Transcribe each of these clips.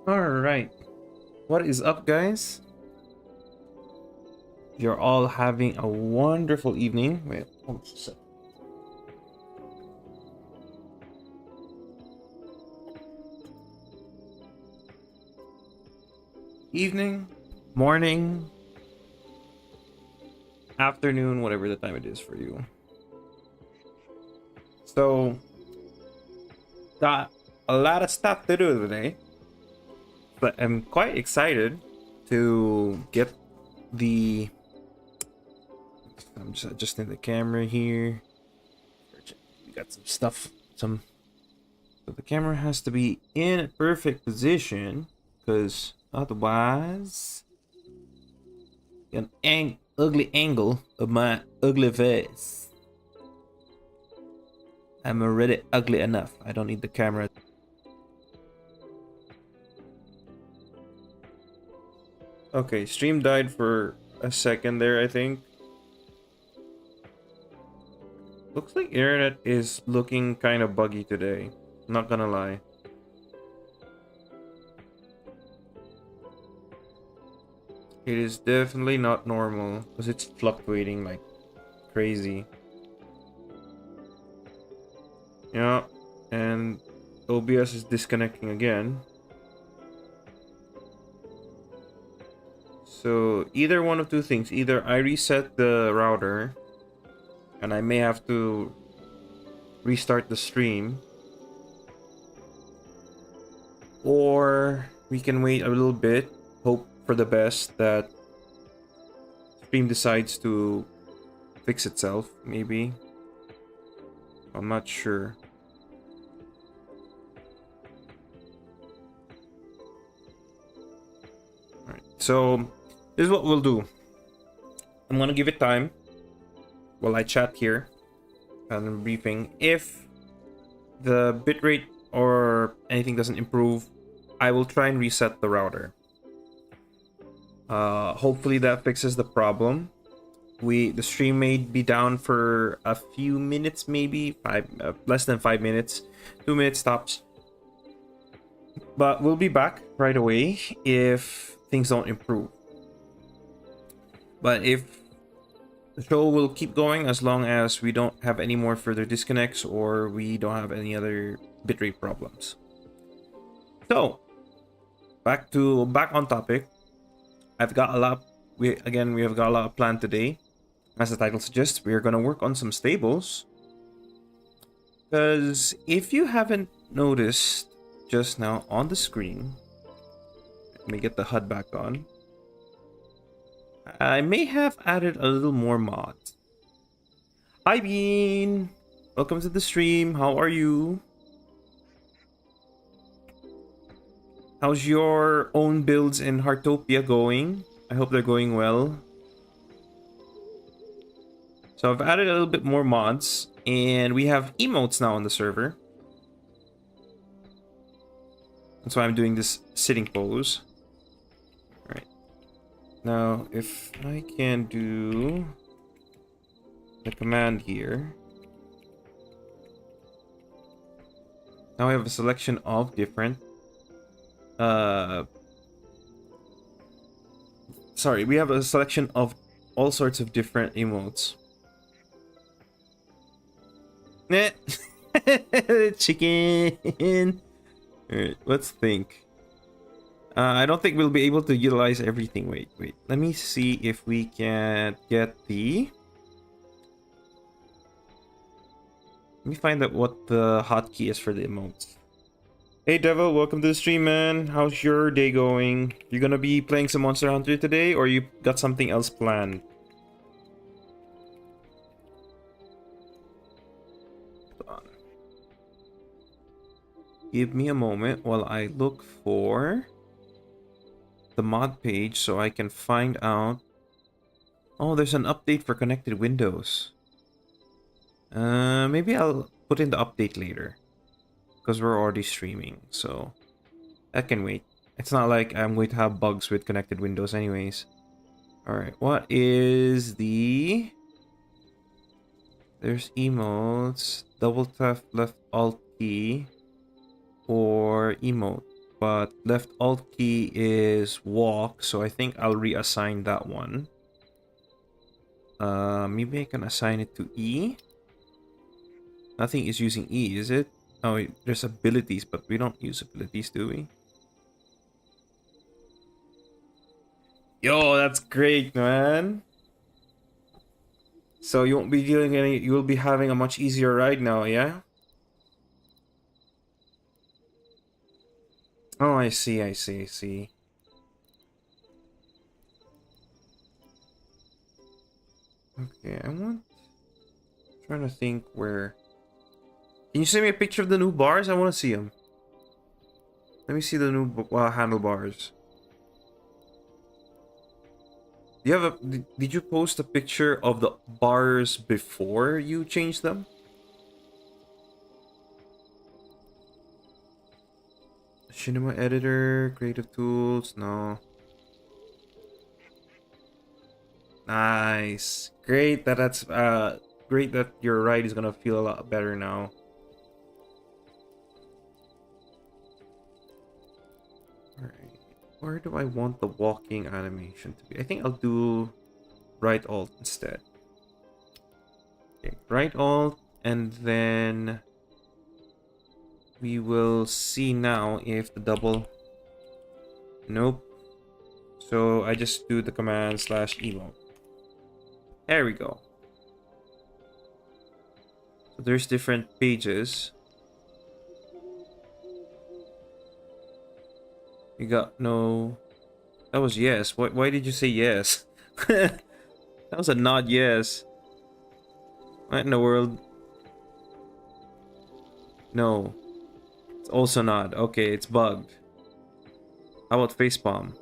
All right. What is up, guys? You're all having a wonderful evening. Wait, hold on a sec. Evening, morning, afternoon, whatever the time it is for you. So, got a lot of stuff to do today, but I'm quite excited to get the. I'm just adjusting the camera here. We got some stuff. So the camera has to be in a perfect position, because otherwise, an ugly angle of my ugly face. I'm already ugly enough. I don't need the camera. Okay, stream died for a second there, I think. Looks like internet is looking kind of buggy today. Not gonna lie. It is definitely not normal because it's fluctuating like crazy. Yeah, and OBS is disconnecting again. So either one of two things. Either I reset the router and I may have to restart the stream, or we can wait a little bit, hope for the best that stream decides to fix itself, maybe. I'm not sure. Alright, so this is what we'll do. I'm gonna give it time while I chat here and I'm briefing. If the bitrate or anything doesn't improve, I will try and reset the router. Hopefully that fixes the problem. The stream may be down for a few minutes, maybe less than 5 minutes, 2 minutes tops. But we'll be back right away if things don't improve. But if the show will keep going as long as we don't have any more further disconnects or we don't have any other bitrate problems. So back on topic. I've got a lot. We have got a lot planned today. As the title suggests, we are gonna work on some stables. Because if you haven't noticed just now on the screen, let me get the HUD back on. I may have added a little more mods. Hi Bean! Welcome to the stream. How are you? How's your own builds in Heartopia going? I hope they're going well. So I've added a little bit more mods, and we have emotes now on the server. That's why I'm doing this sitting pose. Alright. Now, if I can do the command here. Now I have a selection of different sorry, we have a selection of all sorts of different emotes. Chicken. Alright, let's think. I don't think we'll be able to utilize everything. Wait. Let me see if we can get the... Let me find out what the hotkey is for the emotes. Hey Devil, welcome to the stream, man. How's your day going? You gonna be playing some Monster Hunter today, or you got something else planned? Hold on. Give me a moment while I look for the mod page so I can find out. Oh, there's an update for connected windows. Maybe I'll put in the update later, because we're already streaming, so that can wait. It's not like I'm going to have bugs with connected windows anyways. Alright, what is the... There's emotes, double tap left alt key, or emote. but left alt key is walk, so I think I'll reassign that one. Maybe I can assign it to E. Nothing is using E, is it? Oh, there's abilities, but we don't use abilities, do we? Yo, that's great, man. So you won't be dealing any. You will be having a much easier ride now, yeah? Oh, I see, I see, I see. Okay, trying to think where. Can you send me a picture of the new bars? I want to see them. Let me see the new handlebars. Do you have a? Did you post a picture of the bars before you changed them? Cinema editor, creative tools, no. Nice. Great that your ride is gonna feel a lot better now. Alright. Where do I want the walking animation to be? I think I'll do right alt instead. Okay, right alt, and then we will see now if the double. Nope. So I just do the command slash emote. There we go. So there's different pages. You got no. That was yes. Why did you say yes? That was a not yes. What in the world? No. It's also not. Okay, it's bugged. How about facepalm?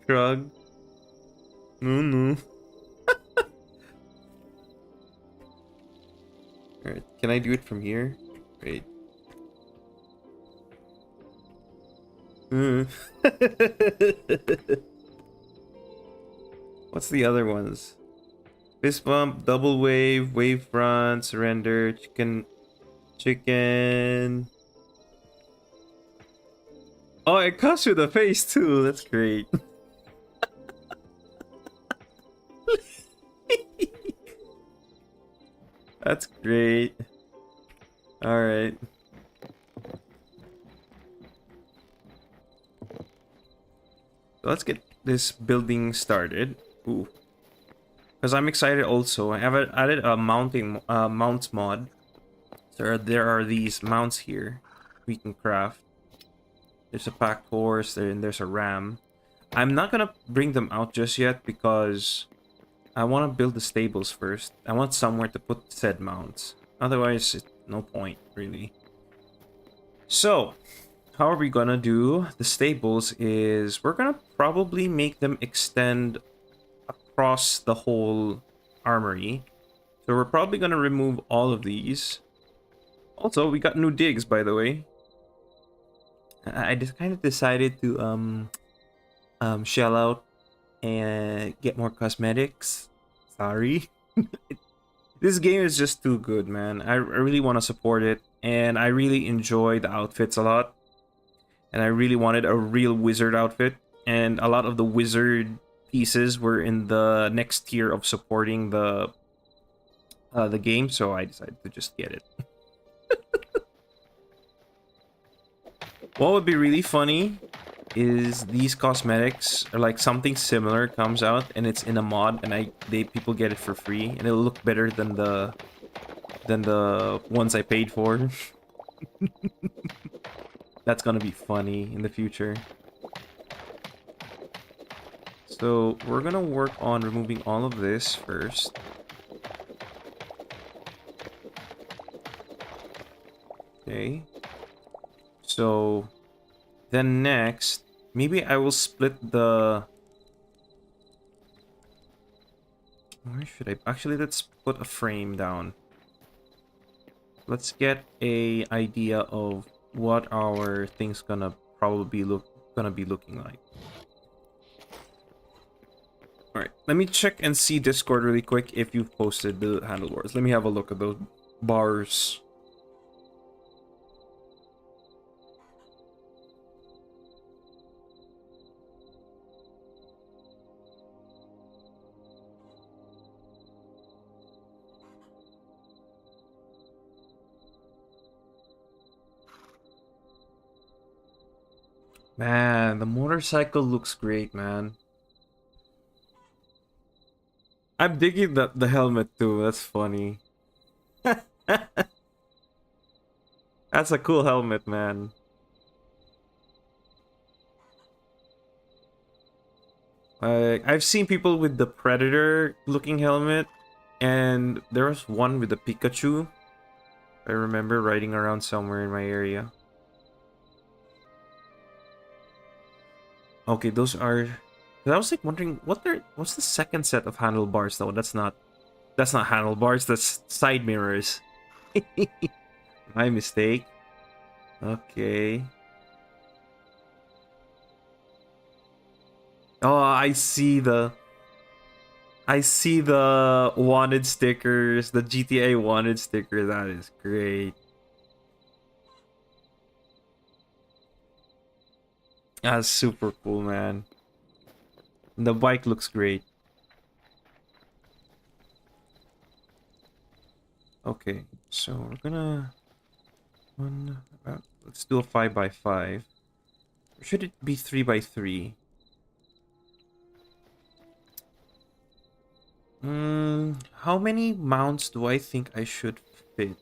Shrug. No, no. Alright, can I do it from here? Wait. What's the other ones? Fist bump, double wave, wave front, surrender, chicken. Oh, it cuts through the face too. That's great. That's great. All right. So let's get this building started. Ooh. Because I'm excited also. I have added a mounts mod. So there are these mounts here we can craft. There's a pack horse, and there's a ram. I'm not gonna bring them out just yet because I want to build the stables first. I want somewhere to put said mounts. Otherwise, it's no point, really. So, how are we gonna do the stables is we're gonna probably make them extend across the whole armory. So we're probably gonna remove all of these. Also, we got new digs, by the way. I just kind of decided to shell out and get more cosmetics. Sorry. This game is just too good, man. I really want to support it, and I really enjoy the outfits a lot. And I really wanted a real wizard outfit, and a lot of the wizard pieces were in the next tier of supporting the game, so I decided to just get it. What would be really funny is these cosmetics or like something similar comes out and it's in a mod and people get it for free and it'll look better than the ones I paid for. That's gonna be funny in the future. So we're gonna work on removing all of this first. Okay. So then next, maybe I will split the... Where should I... Actually, let's put a frame down. Let's get a idea of what our thing's gonna probably be looking like. Alright, let me check and see Discord really quick if you've posted the handlebars. Let me have a look at those bars. Man, the motorcycle looks great, man. I'm digging the helmet too. That's funny. That's a cool helmet, man. I've seen people with the Predator looking helmet, and there was one with the Pikachu. I remember riding around somewhere in my area. Okay, those are. I was like wondering what's the second set of handlebars though? That's not handlebars. That's side mirrors. My mistake. Okay. Oh, I see the wanted stickers, the GTA wanted sticker. That is great. That's super cool, man. The bike looks great. Okay, so we're gonna let's do a 5x5. Or should it be 3x3? How many mounts do I think I should fit?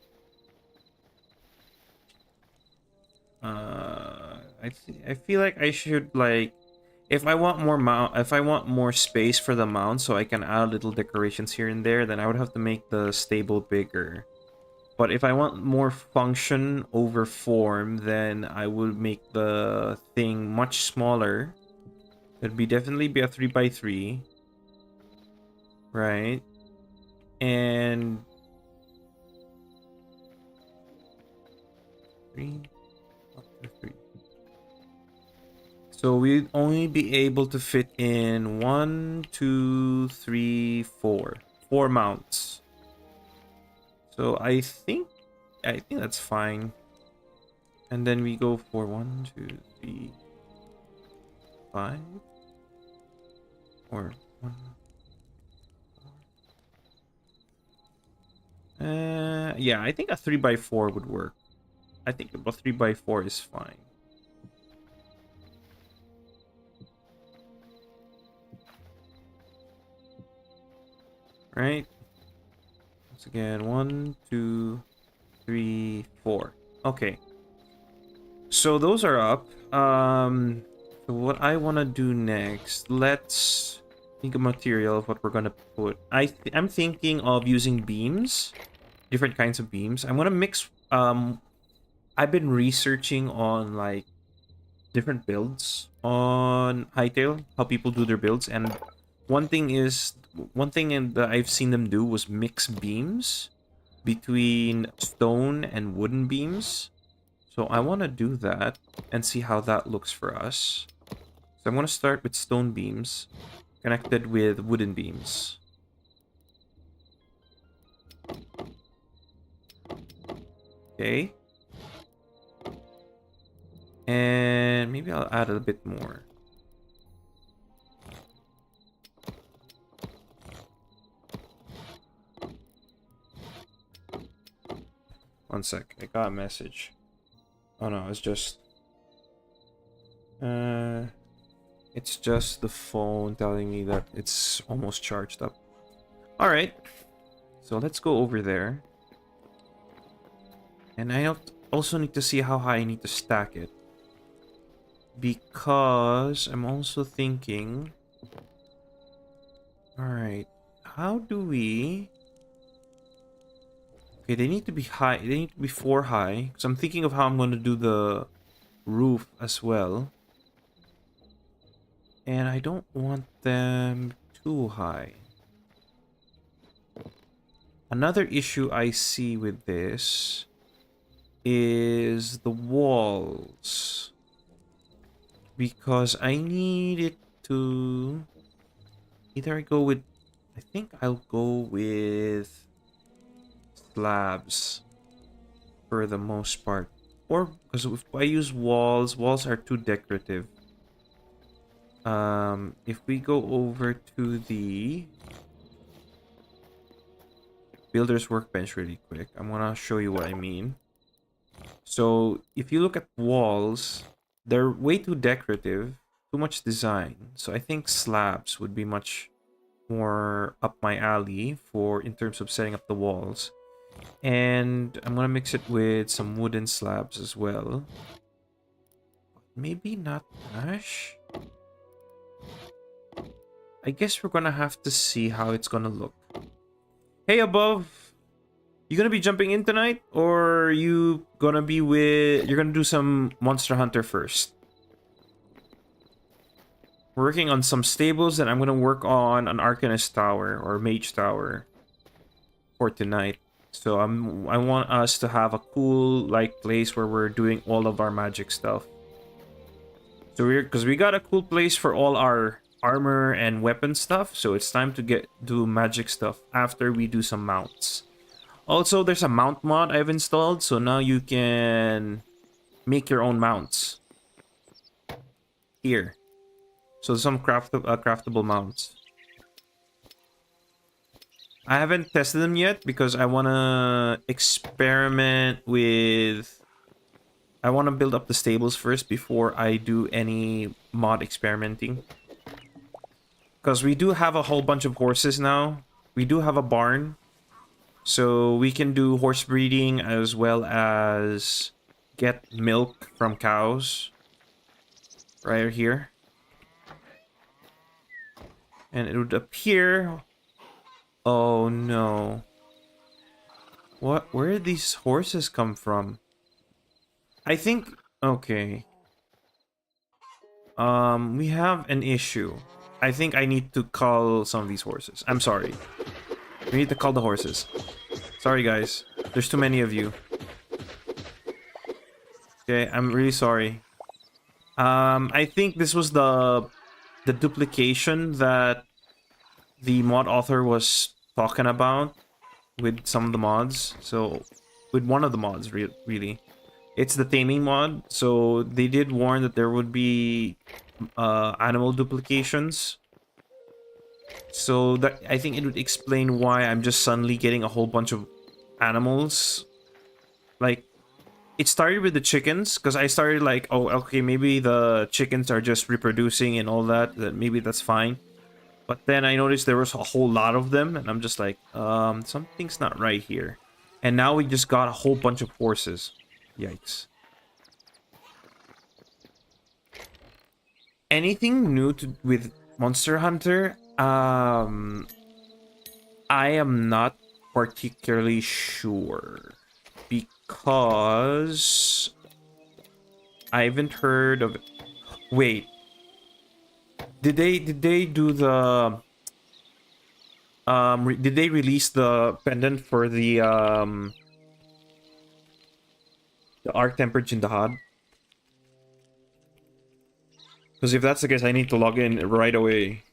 I feel like I should like if I want more space for the mount so I can add little decorations here and there, then I would have to make the stable bigger. But if I want more function over form, then I would make the thing much smaller. It'd be definitely be a 3x3, right? And three, up to three. So we'd only be able to fit in 1, 2, 3, 4. 4 mounts. So I think that's fine. And then we go for 1, 2, 3, 5. Or 1. Yeah, I think a 3x4 would work. I think a 3x4 is fine. Right? Once again, 1, 2, 3, 4. Okay. So those are up. So what I want to do next, let's think of material of what we're gonna put. I'm thinking of using beams, different kinds of beams. I'm gonna mix. I've been researching on like different builds on Hytale, how people do their builds, and that I've seen them do was mix beams between stone and wooden beams. So I want to do that and see how that looks for us. So I'm going to start with stone beams connected with wooden beams. Okay. And maybe I'll add a bit more. One sec, I got a message. Oh no, it's just the phone telling me that it's almost charged up. All right, so let's go over there. And I also need to see how high I need to stack it, because I'm also thinking, all right, how do we... Okay, they need to be high. They need to be 4 high. So I'm thinking of how I'm going to do the roof as well. And I don't want them too high. Another issue I see with this is the walls. Because I need it to... Either I go with... I think I'll go with slabs for the most part. Or, because if I use walls are too decorative. If we go over to the builder's workbench really quick, I'm gonna show you what I mean. So if you look at walls, they're way too decorative, too much design. So I think slabs would be much more up my alley for in terms of setting up the walls. And I'm gonna mix it with some wooden slabs as well. Maybe not ash. I guess we're gonna have to see how it's gonna look. Hey, above, you gonna be jumping in tonight, or you gonna be with? You're gonna do some Monster Hunter first. We're working on some stables, and I'm gonna work on an Arcanist Tower or Mage Tower for tonight. So I want us to have a cool like place where we're doing all of our magic stuff. So because we got a cool place for all our armor and weapon stuff, so it's time to do magic stuff after we do some mounts. Also, there's a mount mod I've installed, so now you can make your own mounts here. So some craftable mounts. I haven't tested them yet because I want to experiment with... I want to build up the stables first before I do any mod experimenting. Because we do have a whole bunch of horses now. We do have a barn. So we can do horse breeding as well as get milk from cows. Right here. And it would appear... Oh no. Where did these horses come from? I think... Okay. We have an issue. I think I need to call some of these horses. I'm sorry. We need to call the horses. Sorry, guys. There's too many of you. Okay, I'm really sorry. I think this was the duplication that the mod author was talking about with some of the mods. So, with one of the mods, really. It's the taming mod. So, they did warn that there would be animal duplications. So, that I think it would explain why I'm just suddenly getting a whole bunch of animals. Like, it started with the chickens, because I started like, oh, okay, maybe the chickens are just reproducing and all that maybe that's fine. But then I noticed there was a whole lot of them, and I'm just like, something's not right here. And now we just got a whole bunch of horses. Yikes. Anything new with Monster Hunter? I am not particularly sure. Because I haven't heard of it. Wait. Did they do the did they release the pendant for the Arc Tempered Jindahad? Because if that's the case, I need to log in right away.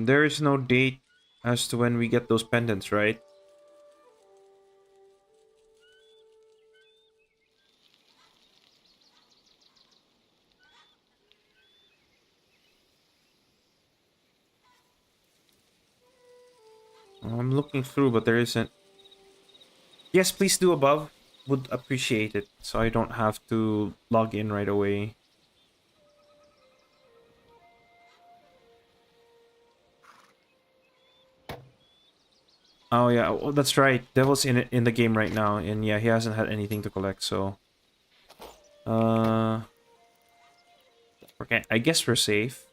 There is no date as to when we get those pendants, right? I'm looking through, but there isn't. Yes, please do above. Would appreciate it, so I don't have to log in right away. Oh yeah, oh, that's right. Devil's in the game right now, and yeah, he hasn't had anything to collect, so okay, I guess we're safe.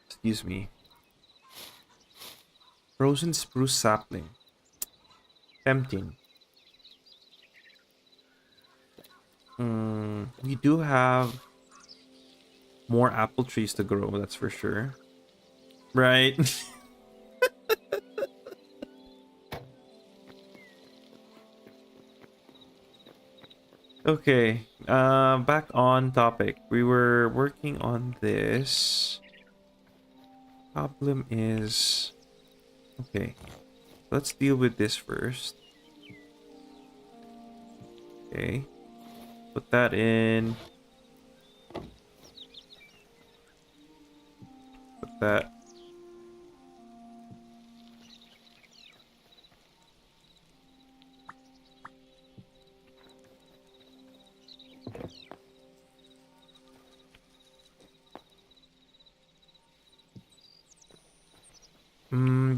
Excuse me. Frozen spruce sapling. Tempting. We do have more apple trees to grow, that's for sure. Right? Okay, back on topic. We were working on this. Problem is... Okay. Let's deal with this first. Okay. Put that in. Put that.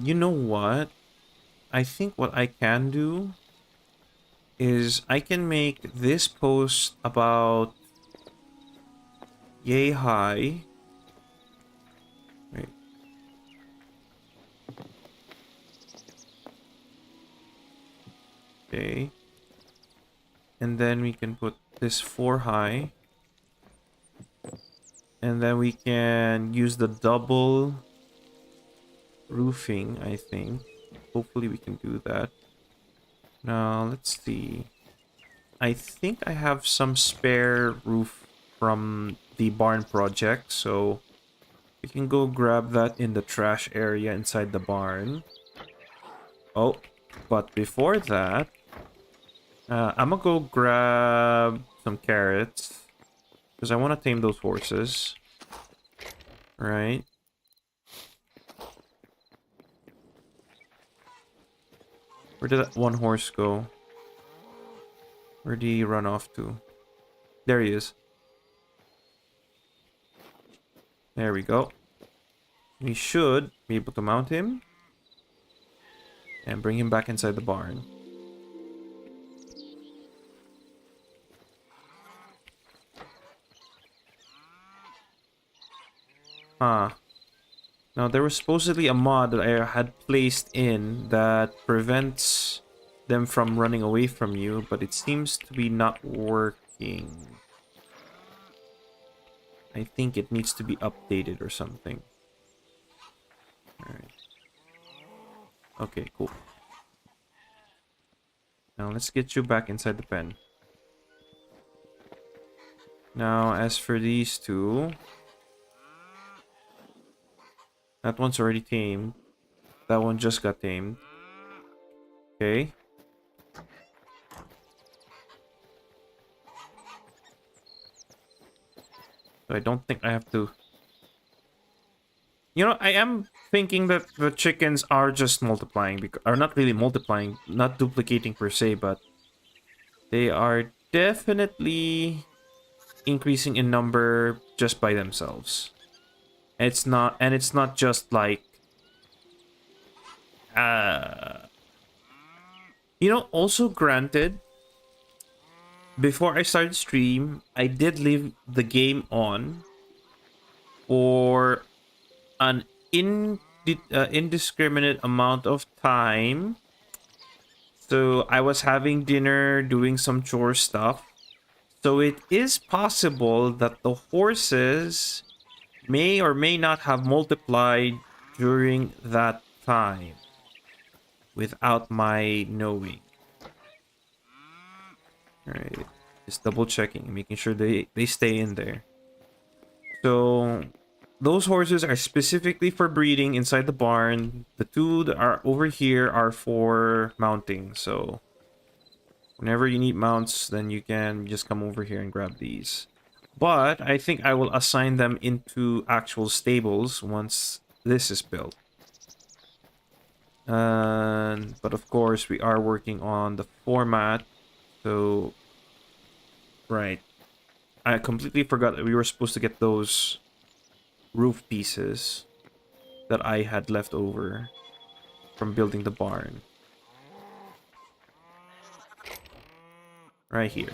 You know what? I think what I can do is I can make this post about yay high. Wait. Okay. And then we can put this 4 high. And then we can use the double roofing, I think. Hopefully we can do that. Now, let's see. I think I have some spare roof from the barn project, so we can go grab that in the trash area inside the barn. Oh, but before that, I'm gonna go grab some carrots because I want to tame those horses. Right. Where did that one horse go? Where did he run off to? There he is. There we go. We should be able to mount him and bring him back inside the barn. Huh. Now, there was supposedly a mod that I had placed in that prevents them from running away from you, but it seems to be not working. I think it needs to be updated or something. Alright. Okay, cool. Now, let's get you back inside the pen. Now, as for these two... That one's already tamed. That one just got tamed. Okay. So I don't think I have to... You know, I am thinking that the chickens are just multiplying. Are not really multiplying, not duplicating per se, but... They are definitely increasing in number just by themselves. It's not just like... You know, also granted... Before I started stream, I did leave the game on for an indiscriminate amount of time. So I was having dinner, doing some chore stuff. So it is possible that the horses may or may not have multiplied during that time without my knowing. Alright, just double checking, making sure they stay in there. So those horses are specifically for breeding inside the barn. The two that are over here are for mounting. So whenever you need mounts, then you can just come over here and grab these. But I think I will assign them into actual stables once this is built. But of course, we are working on the format. So, right. I completely forgot that we were supposed to get those roof pieces that I had left over from building the barn. Right here.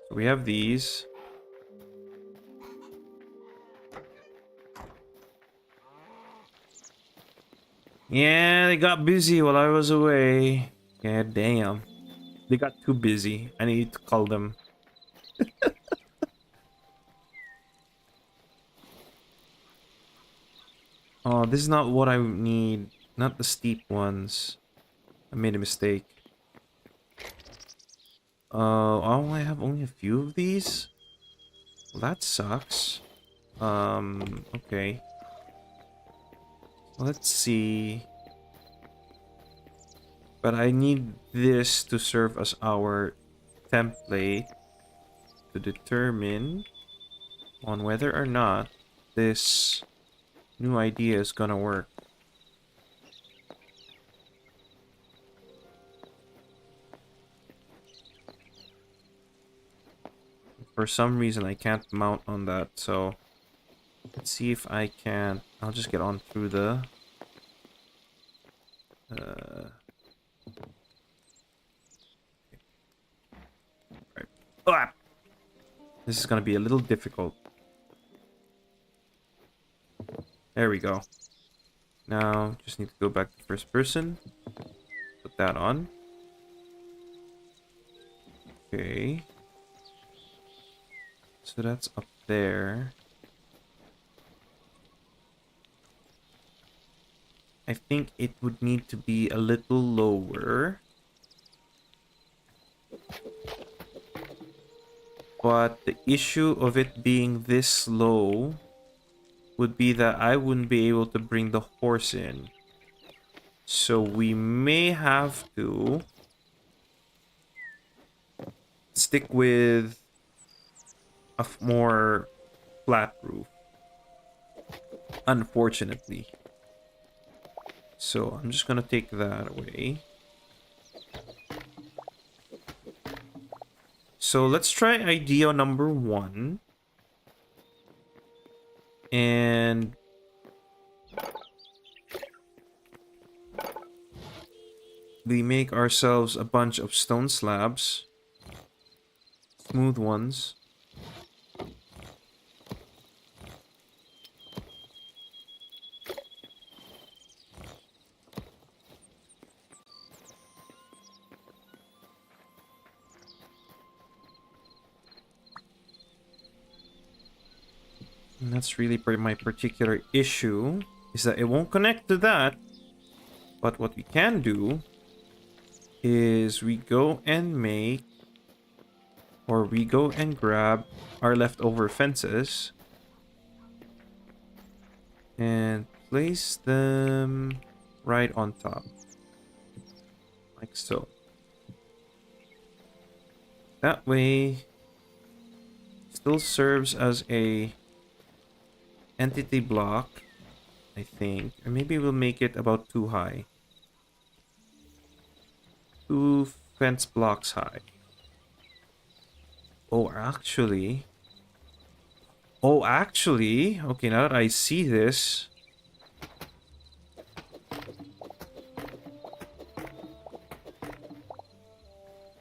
So we have these. Yeah, they got busy while I was away. God damn. They got too busy. I need to call them. Oh, this is not what I need. Not the steep ones. I made a mistake. Oh, I have only a few of these? Well, that sucks. Okay. Let's see. But I need this to serve as our template to determine on whether or not this new idea is gonna work. For some reason, I can't mount on that, so let's see if I can. I'll just get on through the... right. Ah! This is gonna be a little difficult. There we go. Now, just need to go back to first person. Put that on. Okay. So that's up there. I think it would need to be a little lower. But the issue of it being this low would be that I wouldn't be able to bring the horse in. So we may have to stick with a more flat roof. Unfortunately. So I'm just gonna take that away. So let's try idea number 1. And we make ourselves a bunch of stone slabs. Smooth ones. And that's really my particular issue, is that it won't connect to that. But what we can do is we go and make, or we go and grab our leftover fences and place them right on top. Like so. That way, still serves as a entity block, I think. Or maybe we'll make it about 2 high. 2 fence blocks high. Oh, actually... okay, now that I see this...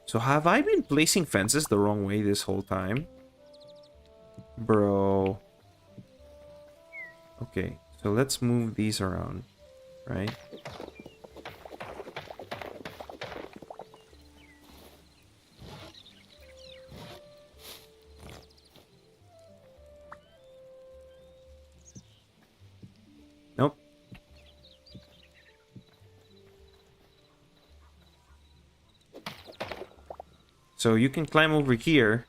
So have I been placing fences the wrong way this whole time? Bro... Okay, so let's move these around, right? Nope. So you can climb over here,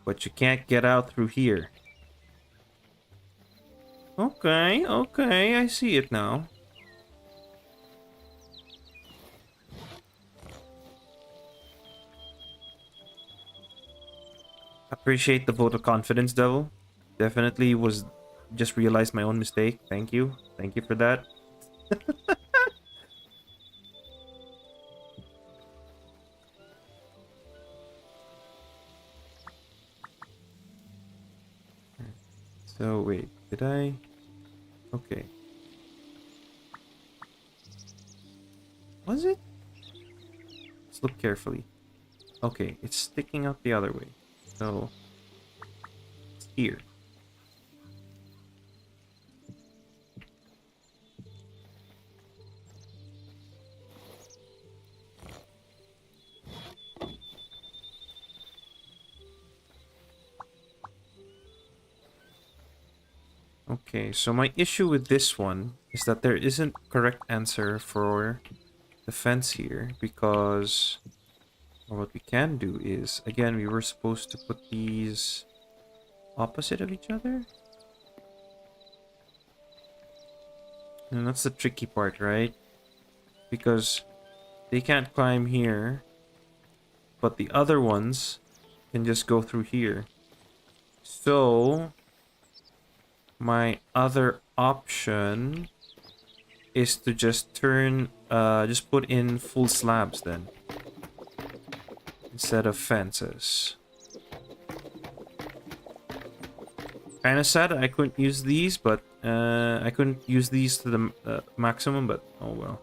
but you can't get out through here. Okay, okay, I see it now. Appreciate the vote of confidence, Devil. Definitely was just realized my own mistake. Thank you. Thank you for that. So wait, did I? Okay. Was it? Let's look carefully. Okay, it's sticking out the other way. So it's here. Okay, so my issue with this one is that there isn't correct answer for the fence here, because or what we can do is, again, we were supposed to put these opposite of each other. And that's the tricky part, right? Because they can't climb here. But the other ones can just go through here. So my other option is to just just put in full slabs then, instead of fences. Kind of sad I couldn't use these, but I couldn't use these to the maximum, but oh well.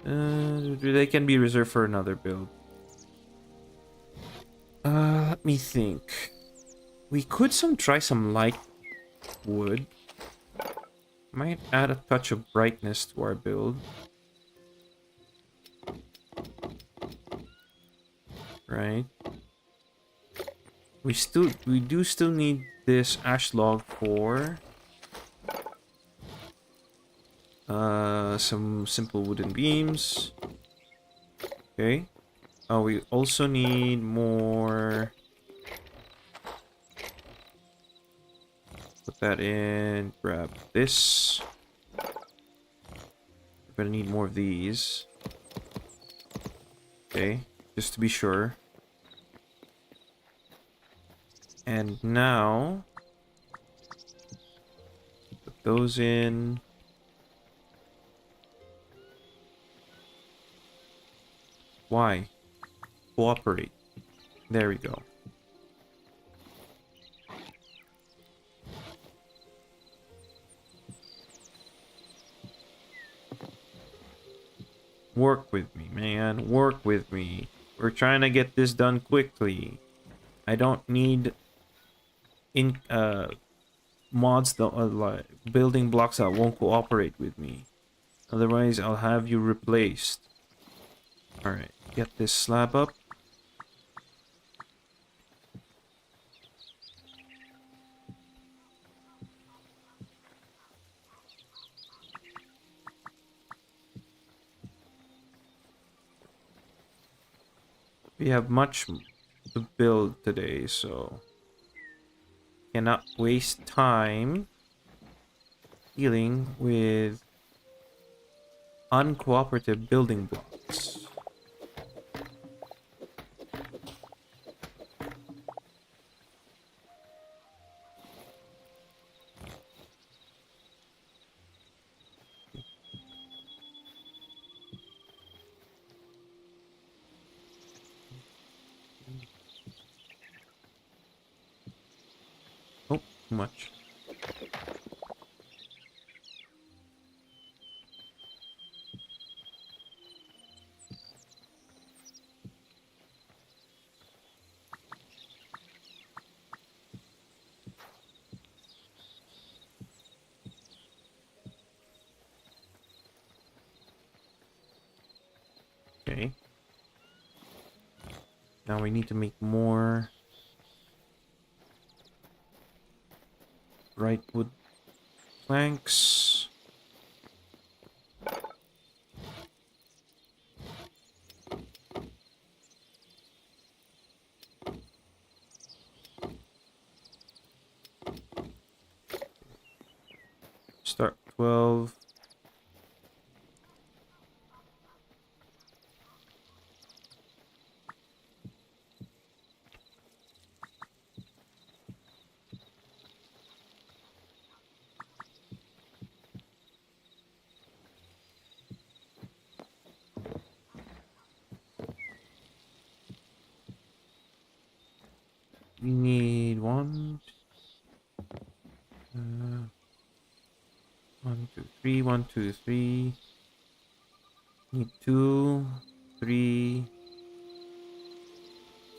They can be reserved for another build. Let me think. We could try some light wood. Might add a touch of brightness to our build. Right. We do still need this ash log for some simple wooden beams. Okay. Oh, we also need more. Put that in. Grab this. We're gonna need more of these. Okay, just to be sure. And now, put those in. Why? Cooperate. There we go. Work with me, man. Work with me. We're trying to get this done quickly. I don't need mods that like building blocks that won't cooperate with me. Otherwise, I'll have you replaced. All right, get this slab up. We have much to build today, so cannot waste time dealing with uncooperative building blocks. Oh, too much. Okay. Now we need to make more bright wood planks. Start 12. We need one, 1, 2, 3, 1, 2, 3. Need 2, 3,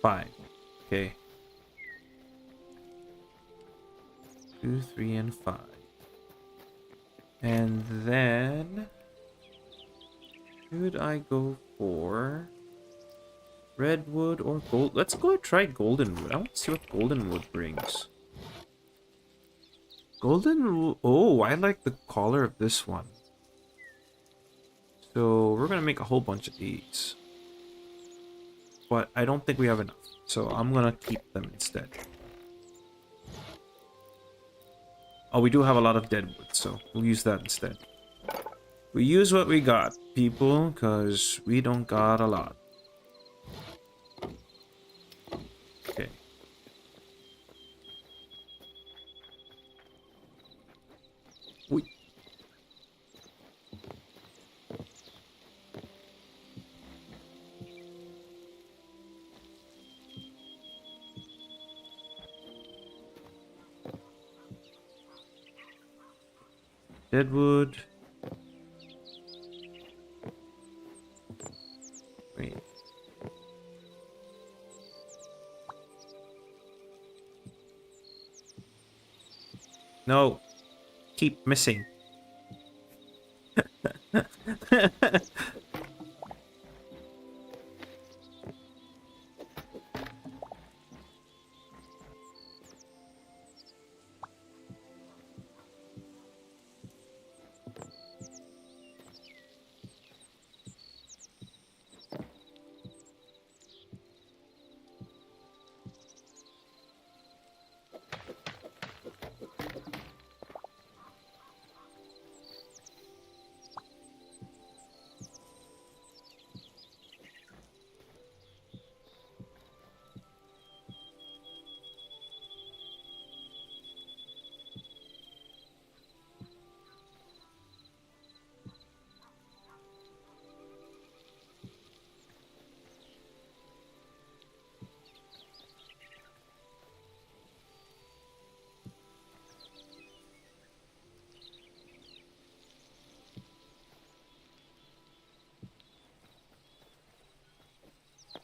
5. Okay. 2, 3, and 5. And then should I go for redwood or gold? Let's go try golden wood. I want to see what golden wood brings. Oh, I like the color of this one. So we're gonna make a whole bunch of these. But I don't think we have enough. So I'm gonna keep them instead. Oh, we do have a lot of dead wood, so we'll use that instead. We use what we got, people, because we don't got a lot. Okay. Wait. Deadwood. Wait. No. Keep missing.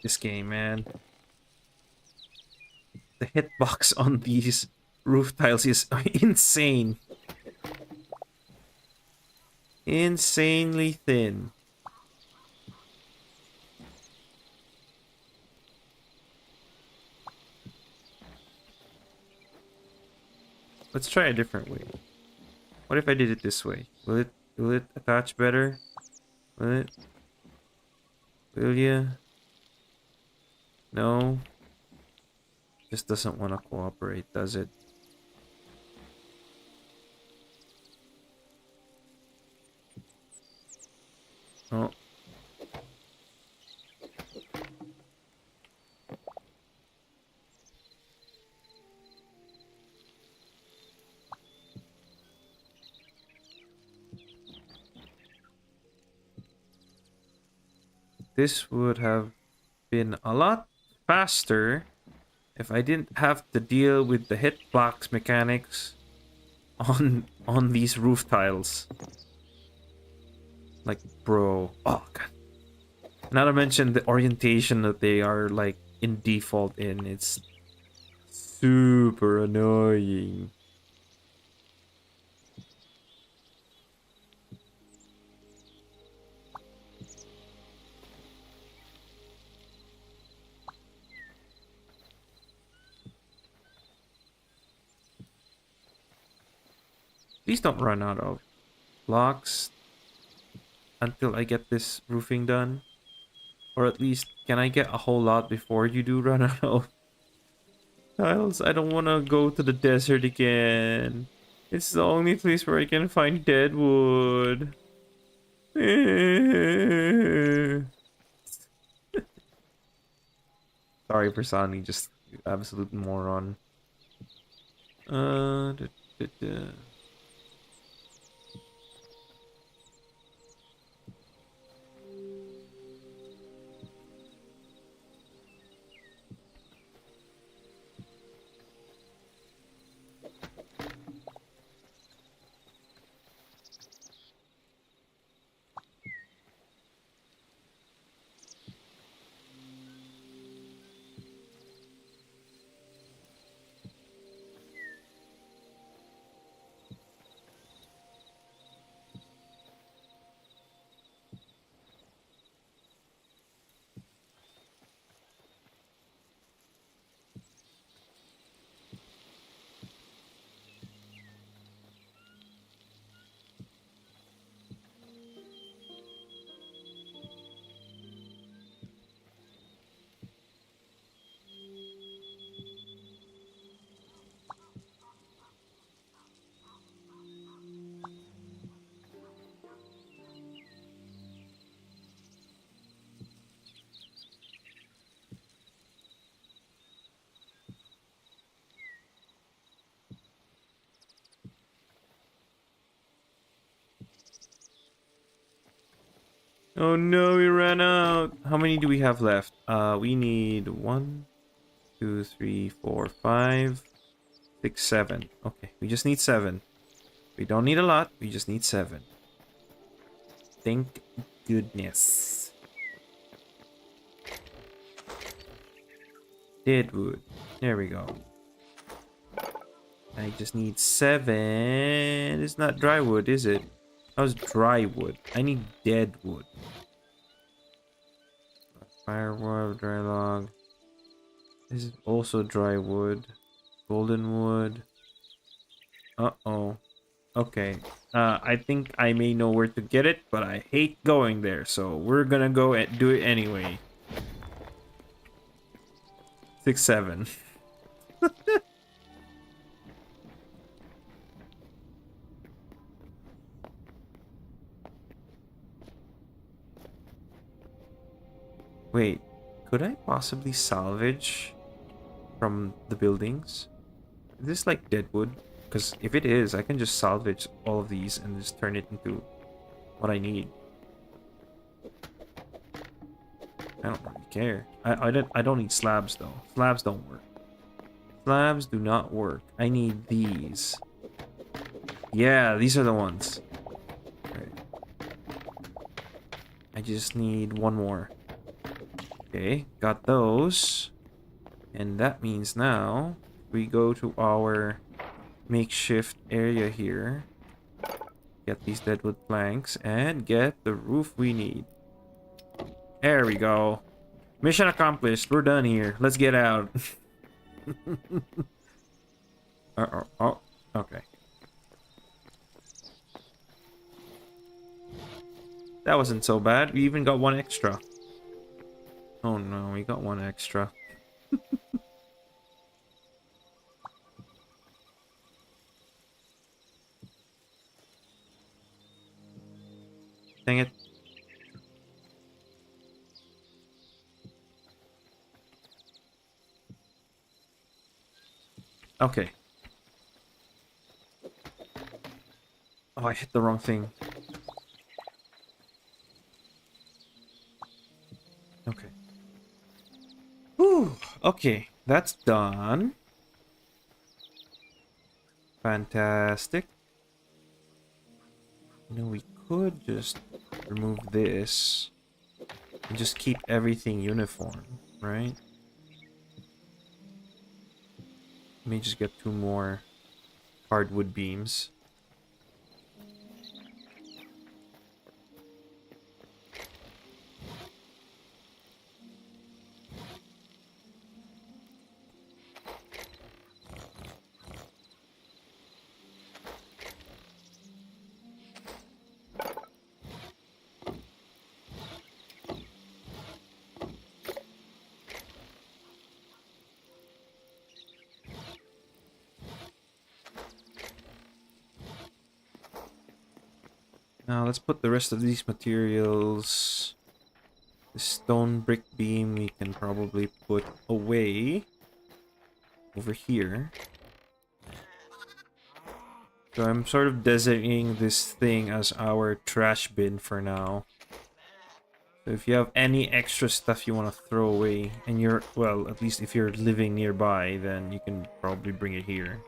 This game, man. The hitbox on these roof tiles is insane. Insanely thin. Let's try a different way. What if I did it this way? Will it attach better? Will it? Will ya? No. Just doesn't want to cooperate, does it? Oh. This would have been a lot faster if I didn't have to deal with the hitbox mechanics on these roof tiles. Like, bro. Oh god. Not to mention the orientation that they are like in default in. It's super annoying. Please don't run out of blocks until I get this roofing done. Or at least, can I get a whole lot before you do run out of tiles? I don't want to go to the desert again. It's the only place where I can find dead wood. Sorry for sounding just absolute moron. Da, da, da. Oh no, we ran out. How many do we have left? We need 1, 2, 3, 4, 5, 6, 7. Okay, we just need 7. We don't need a lot. We just need 7. Thank goodness. Deadwood. There we go. I just need 7. It's not dry wood, is it? That was dry wood. I need dead wood. Firewood, dry log. This is also dry wood. Golden wood. Uh-oh. Okay. I think I may know where to get it, but I hate going there, so we're gonna go and do it anyway. 6, 7. Wait, could I possibly salvage from the buildings? Is this like deadwood? Because if it is, I can just salvage all of these and just turn it into what I need. I don't really care. I don't need slabs though. Slabs don't work. Slabs do not work. I need these. Yeah, these are the ones. Right. I just need one more. Okay, got those. And that means now we go to our makeshift area here. Get these deadwood planks and get the roof we need. There we go. Mission accomplished. We're done here. Let's get out. Oh, okay. That wasn't so bad. We even got one extra. Oh no, we got one extra. Dang it. Okay. Oh, I hit the wrong thing. Okay. Whew. Okay, that's done. Fantastic. You know, we could just remove this and just keep everything uniform, right? May just get 2 more hardwood beams. Now let's put the rest of these materials. The stone brick beam we can probably put away over here. So I'm sort of designating this thing as our trash bin for now. So if you have any extra stuff you want to throw away, and you're, well, at least if you're living nearby, then you can probably bring it here.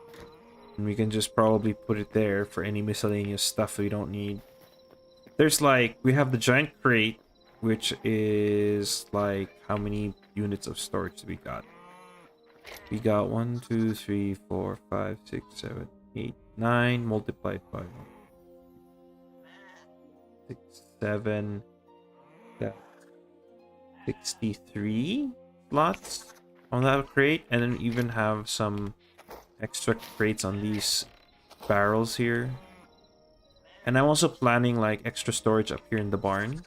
And we can just probably put it there for any miscellaneous stuff we don't need. There's like, we have the giant crate, which is like, how many units of storage do we got? We got 1, 2, 3, 4, 5, 6, 7, 8, 9 multiplied by 6, 7, got 63 slots on that crate, and then even have some extra crates on these barrels here. And I'm also planning like extra storage up here in the barn,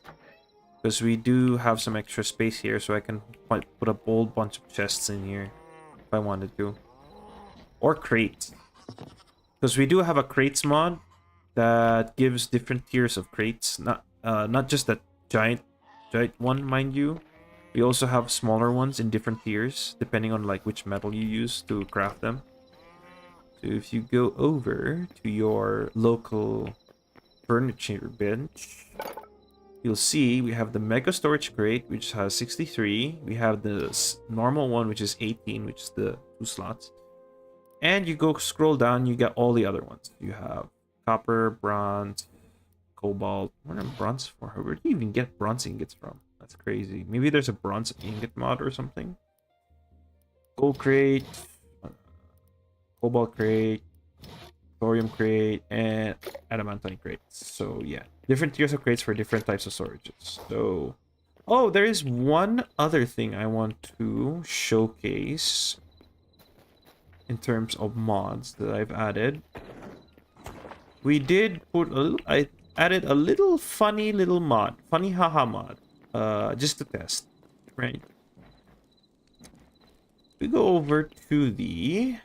because we do have some extra space here, so I can put a whole bunch of chests in here if I wanted to, or crates, because we do have a crates mod that gives different tiers of crates, not just that giant one, mind you. We also have smaller ones in different tiers depending on like which metal you use to craft them. So if you go over to your local furniture bench, you'll see we have the mega storage crate, which has 63. We have the normal one, which is 18, which is the 2 slots. And you go scroll down, you get all the other ones. You have copper, bronze, cobalt. What are bronze for? Where do you even get bronze ingots from? That's crazy. Maybe there's a bronze ingot mod or something. Gold crate, cobalt crate, thorium crate, and adamantine crates. So yeah, different tiers of crates for different types of storages. So, oh, there is one other thing I want to showcase in terms of mods that I've added. We did put a little, I added a little funny little mod, funny haha mod, just to test, right? We go over to the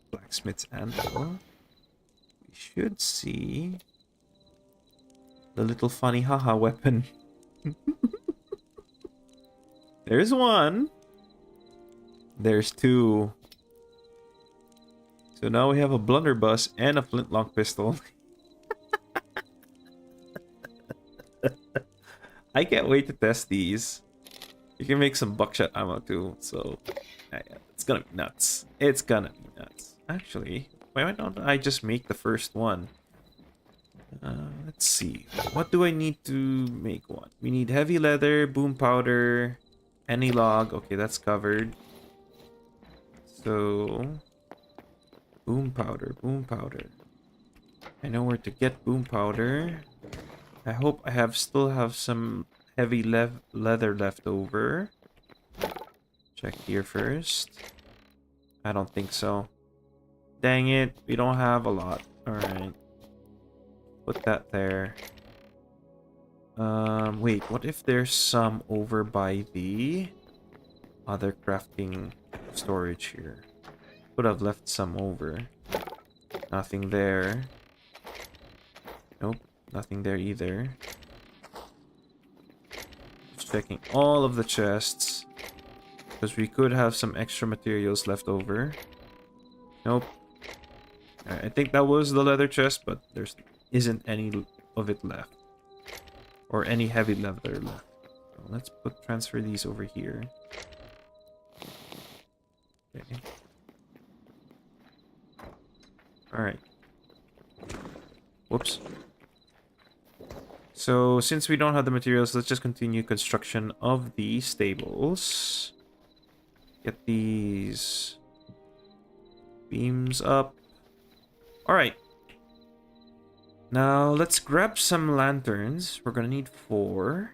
blacksmith's anvil. We should see the little funny haha weapon. There's one. There's two. So now we have a blunderbuss and a flintlock pistol. I can't wait to test these. You can make some buckshot ammo too, so yeah, it's gonna be nuts. It's gonna be nuts. Actually, why don't I just make the first one? Let's see. What do I need to make one? We need heavy leather, boom powder, any log. Okay, that's covered. So, boom powder, boom powder. I know where to get boom powder. I hope I still have some heavy leather left over. Check here first. I don't think so. Dang it, we don't have a lot. Alright. Put that there. Wait, what if there's some over by the other crafting storage here? Could have left some over. Nothing there. Nope, nothing there either. Just checking all of the chests, because we could have some extra materials left over. Nope. I think that was the leather chest, but there isn't any of it left. Or any heavy leather left. So let's transfer these over here. Okay. Alright. Whoops. So, since we don't have the materials, let's just continue construction of the stables. Get these beams up. Alright. Now, let's grab some lanterns. We're gonna need 4.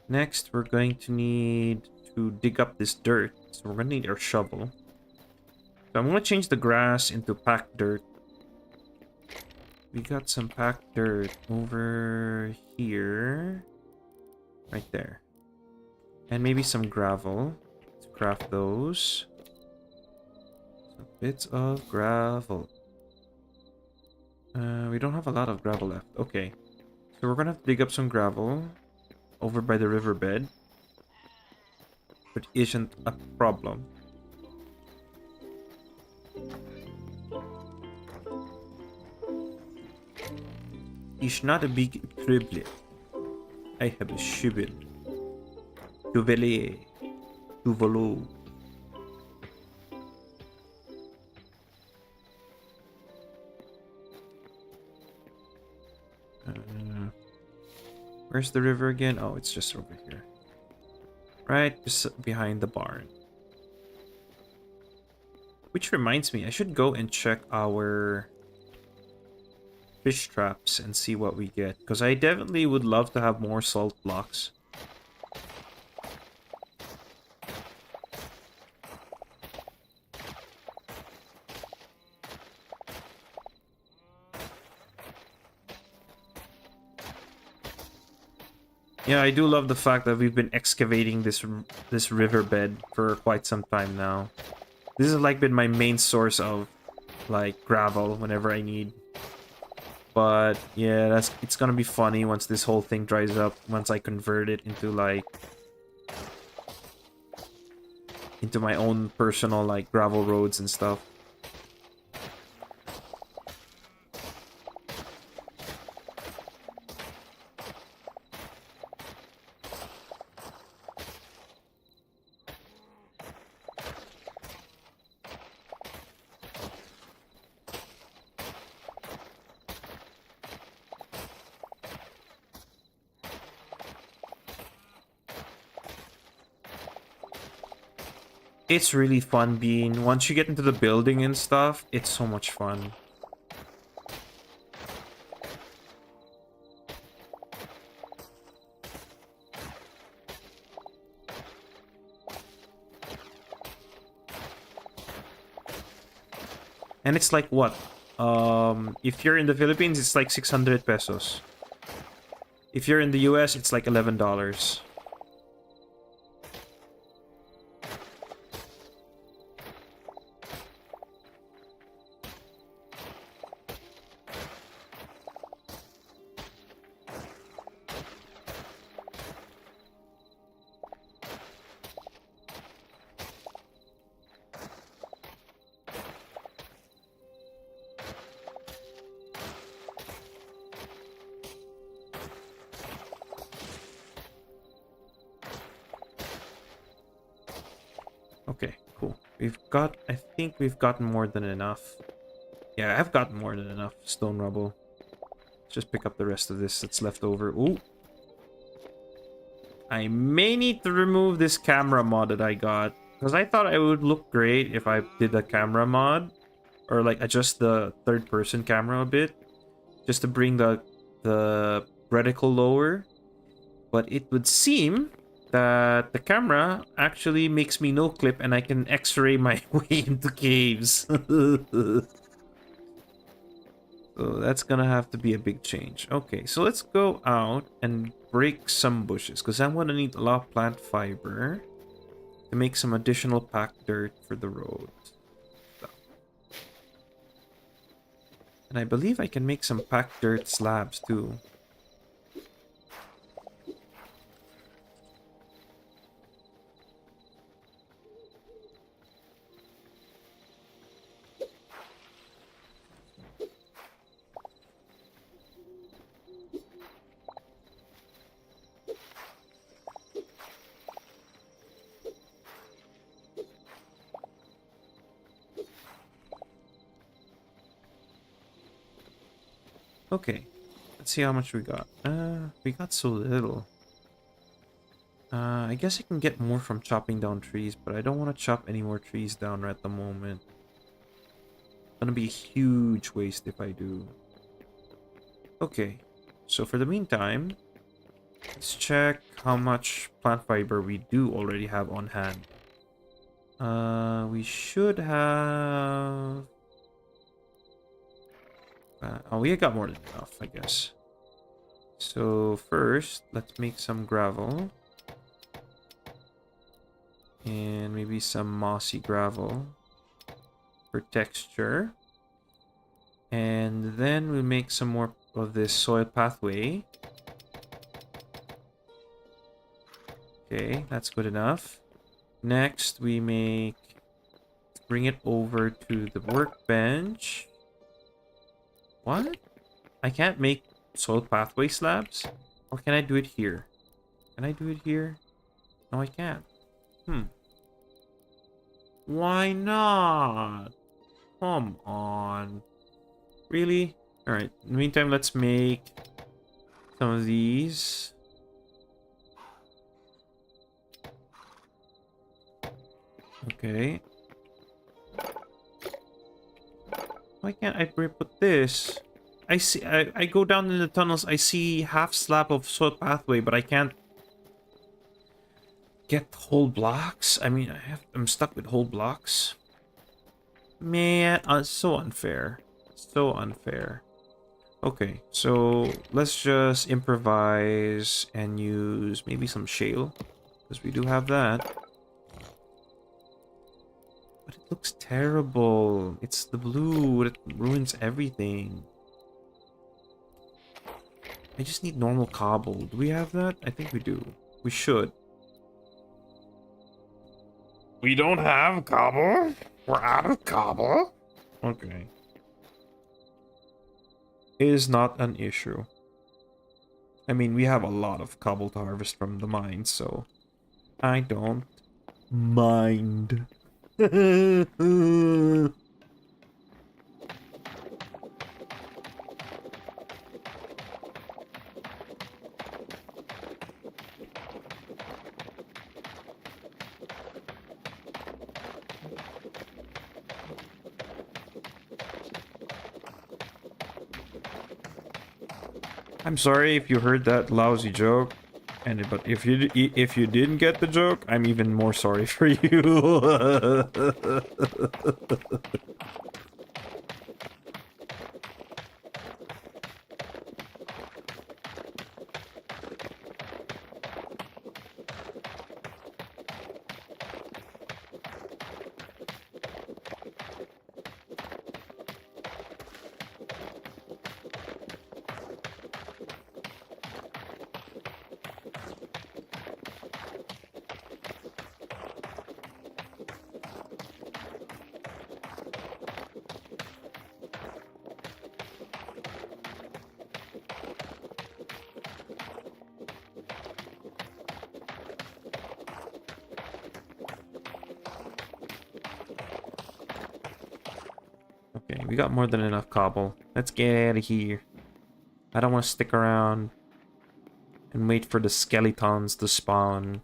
Next, we're going to need to dig up this dirt. So we're going to need our shovel. So I'm going to change the grass into packed dirt. We got some packed dirt over here. Right there. And maybe some gravel. Let's craft those. Some bits of gravel. We don't have a lot of gravel left. Okay. So we're going to have to dig up some gravel over by the riverbed, which isn't a problem. It's not a big problem. I have a shovel to voler, to volo. Where's the river again? Oh, it's just over here. Right just behind the barn. Which reminds me, I should go and check our fish traps and see what we get. Because I definitely would love to have more salt blocks. Yeah, I do love the fact that we've been excavating this riverbed for quite some time now. This has like been my main source of like gravel whenever I need. But yeah, it's gonna be funny once this whole thing dries up. Once I convert it into like into my own personal like gravel roads and stuff. It's really fun being once you get into the building and stuff, it's so much fun. And it's like what? If you're in the Philippines, it's like 600 pesos. If you're in the US, it's like $11. Okay, cool. I think we've gotten more than enough. Yeah, I've gotten more than enough stone rubble. Just pick up the rest of this that's left over. Ooh. I may need to remove this camera mod that I got. Because I thought it would look great if I did a camera mod. Or like adjust the third person camera a bit. Just to bring the reticle lower. But it would seem that the camera actually makes me no clip and I can x-ray my way into caves. So that's gonna have to be a big change. Okay, so let's go out and break some bushes because I'm gonna need a lot of plant fiber to make some additional packed dirt for the road. So. And I believe I can make some packed dirt slabs too. Okay, let's see how much we got. We got so little. I guess I can get more from chopping down trees, but I don't want to chop any more trees down right at the moment. It's gonna be a huge waste if I do. Okay, so for the meantime, let's check how much plant fiber we do already have on hand. We should have... oh, we got more than enough, I guess. So first, let's make some gravel. And maybe some mossy gravel for texture. And then we'll make some more of this soil pathway. Okay, that's good enough. Next, we bring it over to the workbench. What? I can't make soil pathway slabs? Or can I do it here? Can I do it here? No, I can't. Why not? Come on. Really? Alright, in the meantime, let's make some of these. Okay. Why can't I put this? I go down in the tunnels, I see half slab of soil pathway, but I can't get whole blocks. I mean, I'm stuck with whole blocks. Man, so unfair. So unfair. Okay, so let's just improvise and use maybe some shale, because we do have that. But it looks terrible. It's the blue that ruins everything. I just need normal cobble. Do we have that? I think we do. We should. We don't have cobble? We're out of cobble? Okay. Is not an issue. I mean, we have a lot of cobble to harvest from the mines, so I don't mind. I'm sorry if you heard that lousy joke, but if you didn't get the joke, I'm even more sorry for you. Okay, we got more than enough cobble. Let's get out of here. I don't want to stick around and wait for the skeletons to spawn.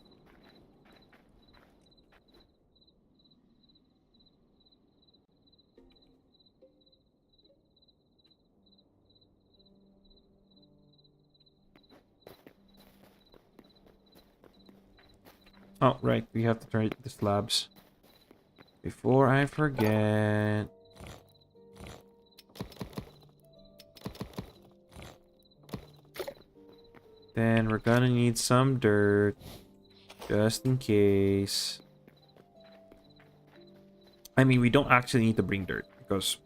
Oh, right, we have to try the slabs. Before I forget. Then we're gonna need some dirt. Just in case. I mean, we don't actually need to bring dirt, because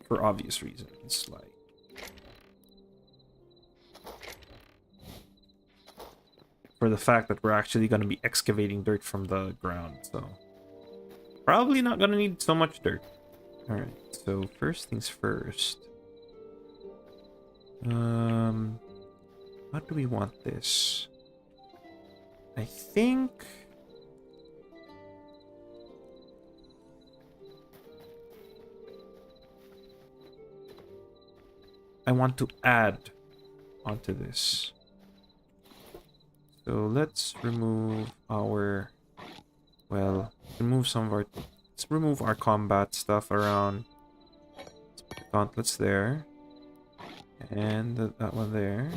for obvious reasons, like... for the fact that we're actually gonna be excavating dirt from the ground, so... probably not gonna need so much dirt. Alright, so first things first. How do we want this? I think... I want to add onto this. So let's remove our... well, remove some of our... let's remove our combat stuff around. Let's put the gauntlets there. And that one there.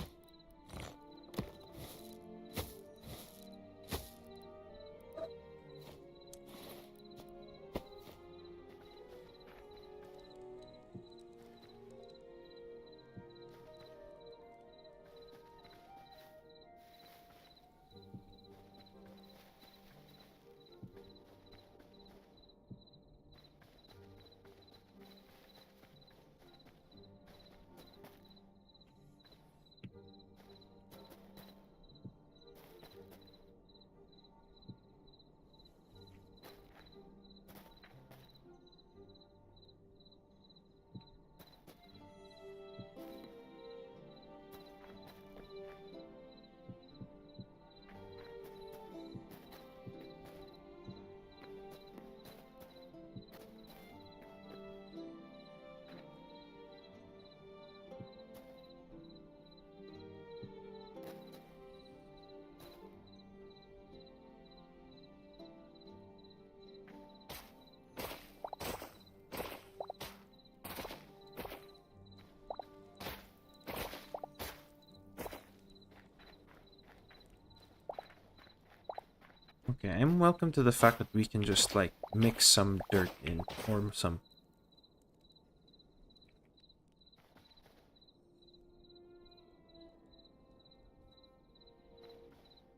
Okay, I'm welcome to the fact that we can just, like, mix some dirt in, or some...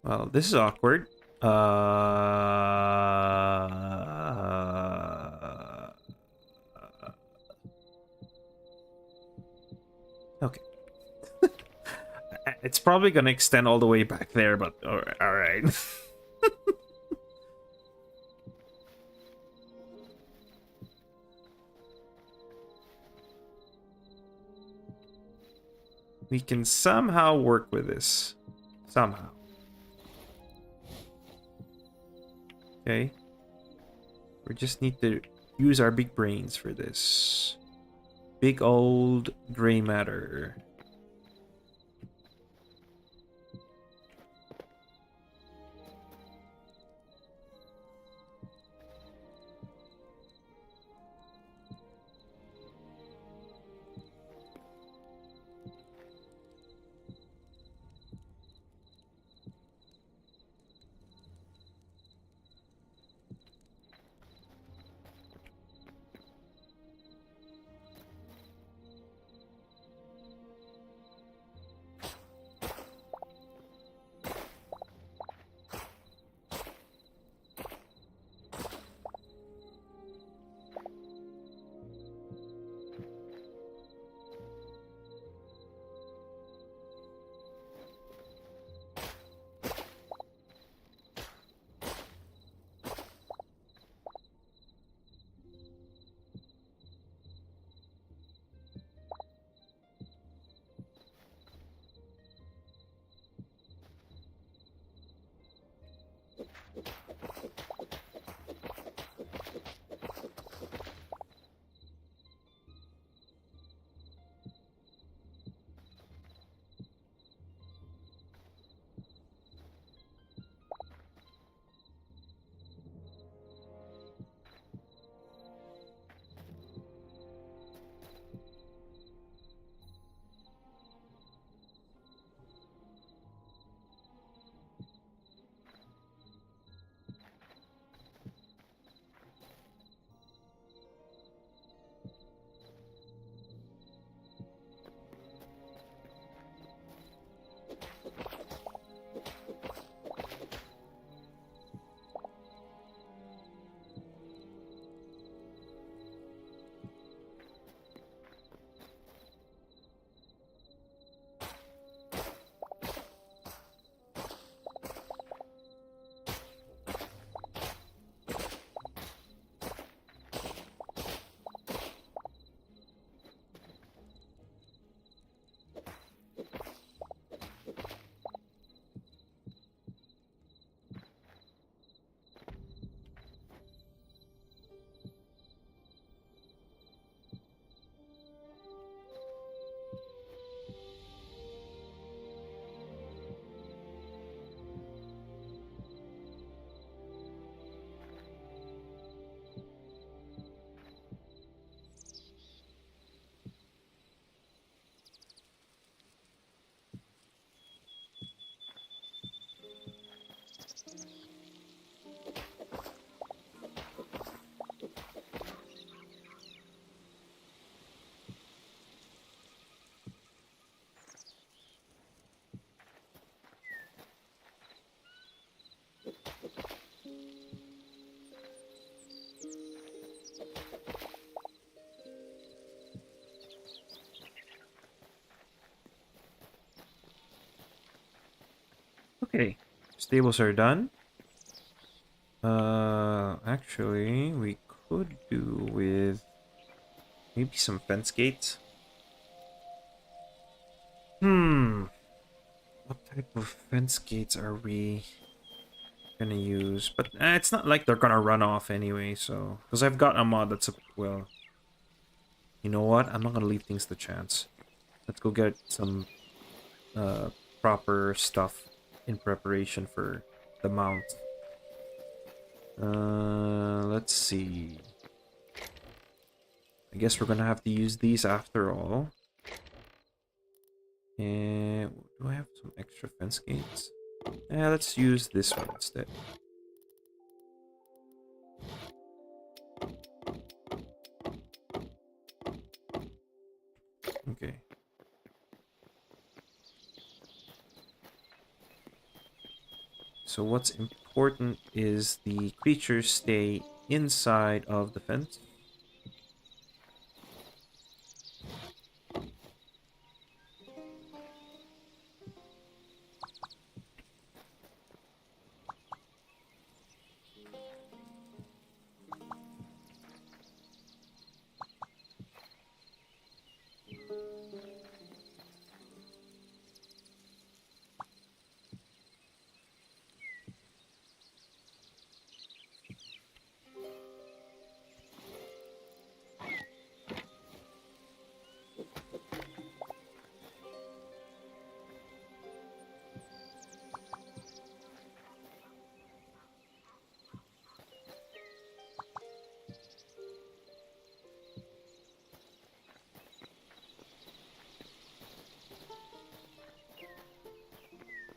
Well, this is awkward. Okay. It's probably gonna extend all the way back there, but all right. We can somehow work with this. Somehow. Okay. We just need to use our big brains for this. Big old gray matter. Okay. Stables are done. Actually, we could do with maybe some fence gates. What type of fence gates are we gonna use? But it's not like they're gonna run off anyway, so... Because I've got a mod that's... Well... You know what? I'm not gonna leave things to chance. Let's go get some proper stuff in preparation for the mount. Let's see. I guess we're gonna have to use these after all. And do I have some extra fence gates? Yeah, let's use this one instead. Okay. So what's important is the creatures stay inside of the fence.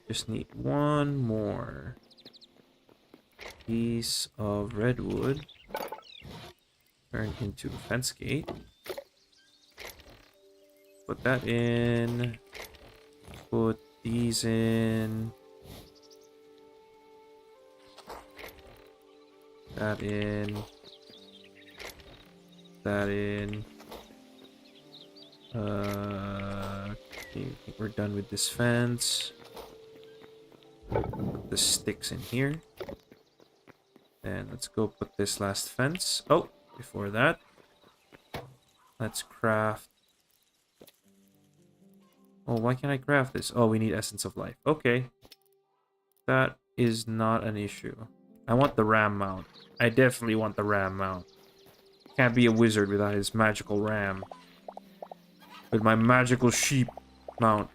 Just need one more piece of redwood. Turn into a fence gate. Put that in. Put these in. That in. That in. Okay, I think we're done with this fence. Put the sticks in here. And let's go put this last fence. Oh, before that, let's craft. Oh, why can't I craft this? Oh, we need Essence of Life. Okay. That is not an issue. I want the ram mount. I definitely want the ram mount. Can't be a wizard without his magical ram. With my magical sheep mount.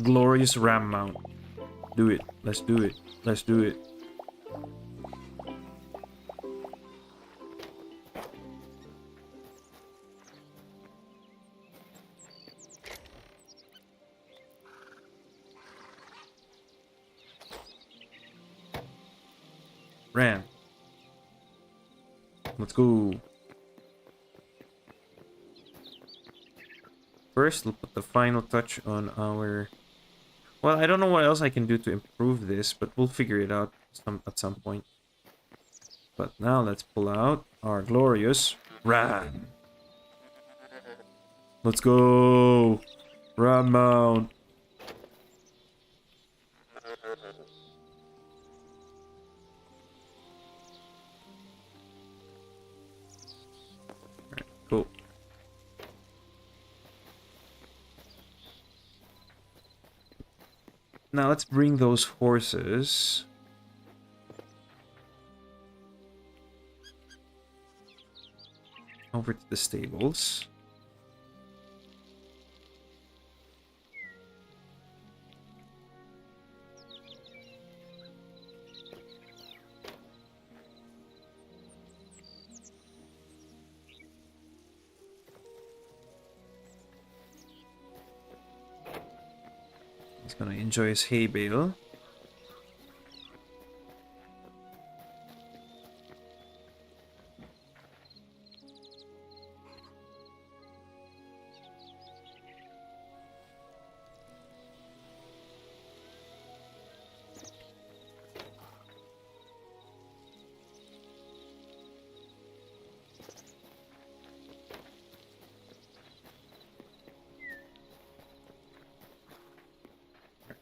Glorious ram mount. Do it. Let's do it. Let's do it. Ram. Let's go. First, we'll put the final touch on our... Well, I don't know what else I can do to improve this, but we'll figure it out at some point. But now let's pull out our glorious ram. Let's go. Ram mount. Alright, cool. Now let's bring those horses over to the stables. He's gonna enjoy his hay bale.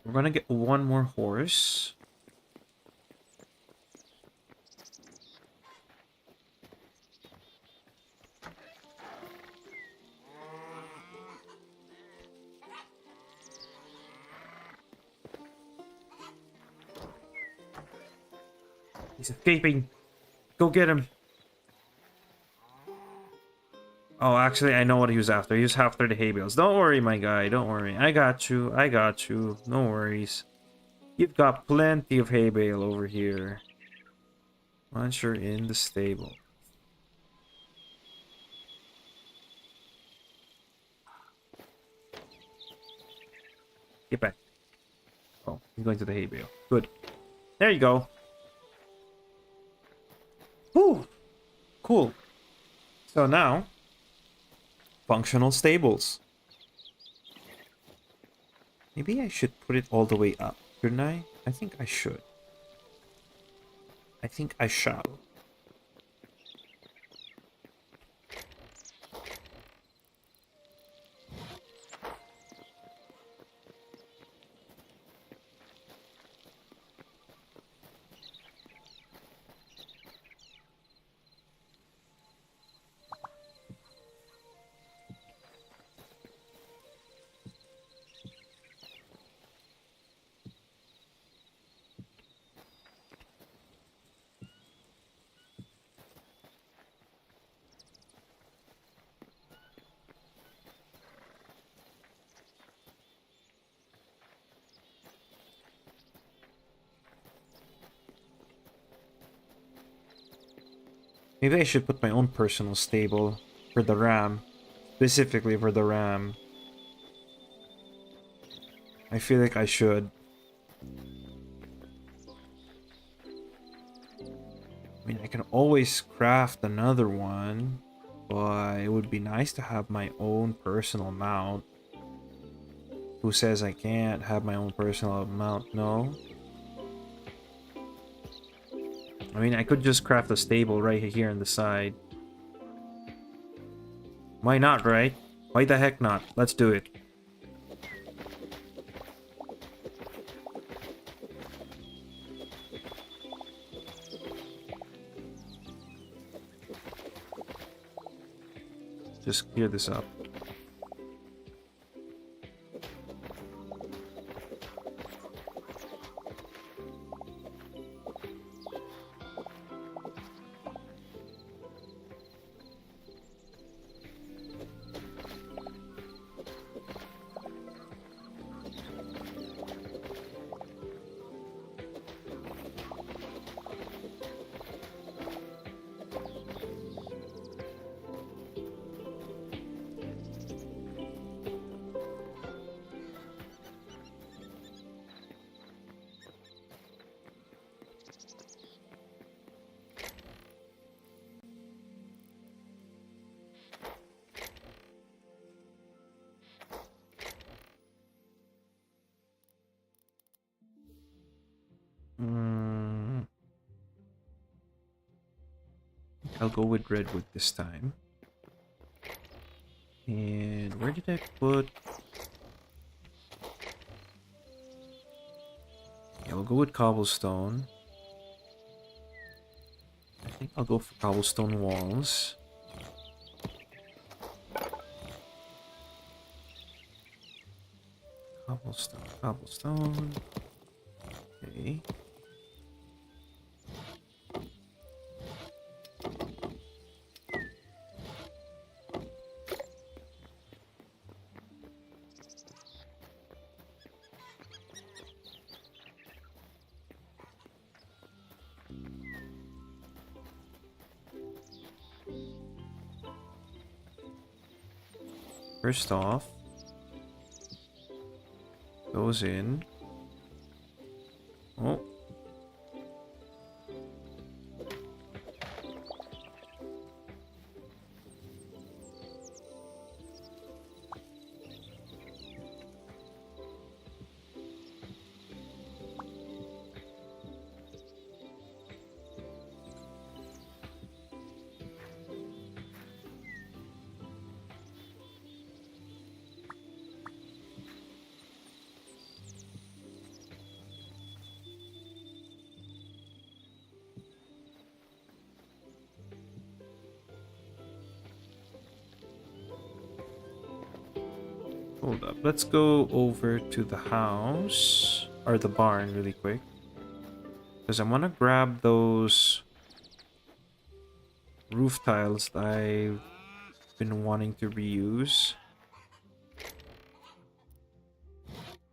We're gonna get one more horse. He's escaping. Go get him. Oh, actually, I know what he was after. He was after the hay bales. Don't worry, my guy. Don't worry. I got you. I got you. No worries. You've got plenty of hay bale over here. Once you're in the stable. Get back. Oh, he's going to the hay bale. Good. There you go. Whew. Cool. So now... functional stables. Maybe I should put it all the way up, shouldn't I? I think I should. I think I shall. Maybe I should put my own personal stable for the ram. Specifically for the ram. I feel like I should. I mean, I can always craft another one, but it would be nice to have my own personal mount. Who says I can't have my own personal mount? No. I mean, I could just craft a stable right here on the side. Why not, right? Why the heck not? Let's do it. Just clear this up. I'll go with redwood this time. And where did I put... Yeah, we'll go with cobblestone. I think I'll go for cobblestone walls. Cobblestone, cobblestone. Okay. First off, goes in. Oh. Hold up. Let's go over to the house, or the barn really quick. Because I want to grab those roof tiles that I've been wanting to reuse.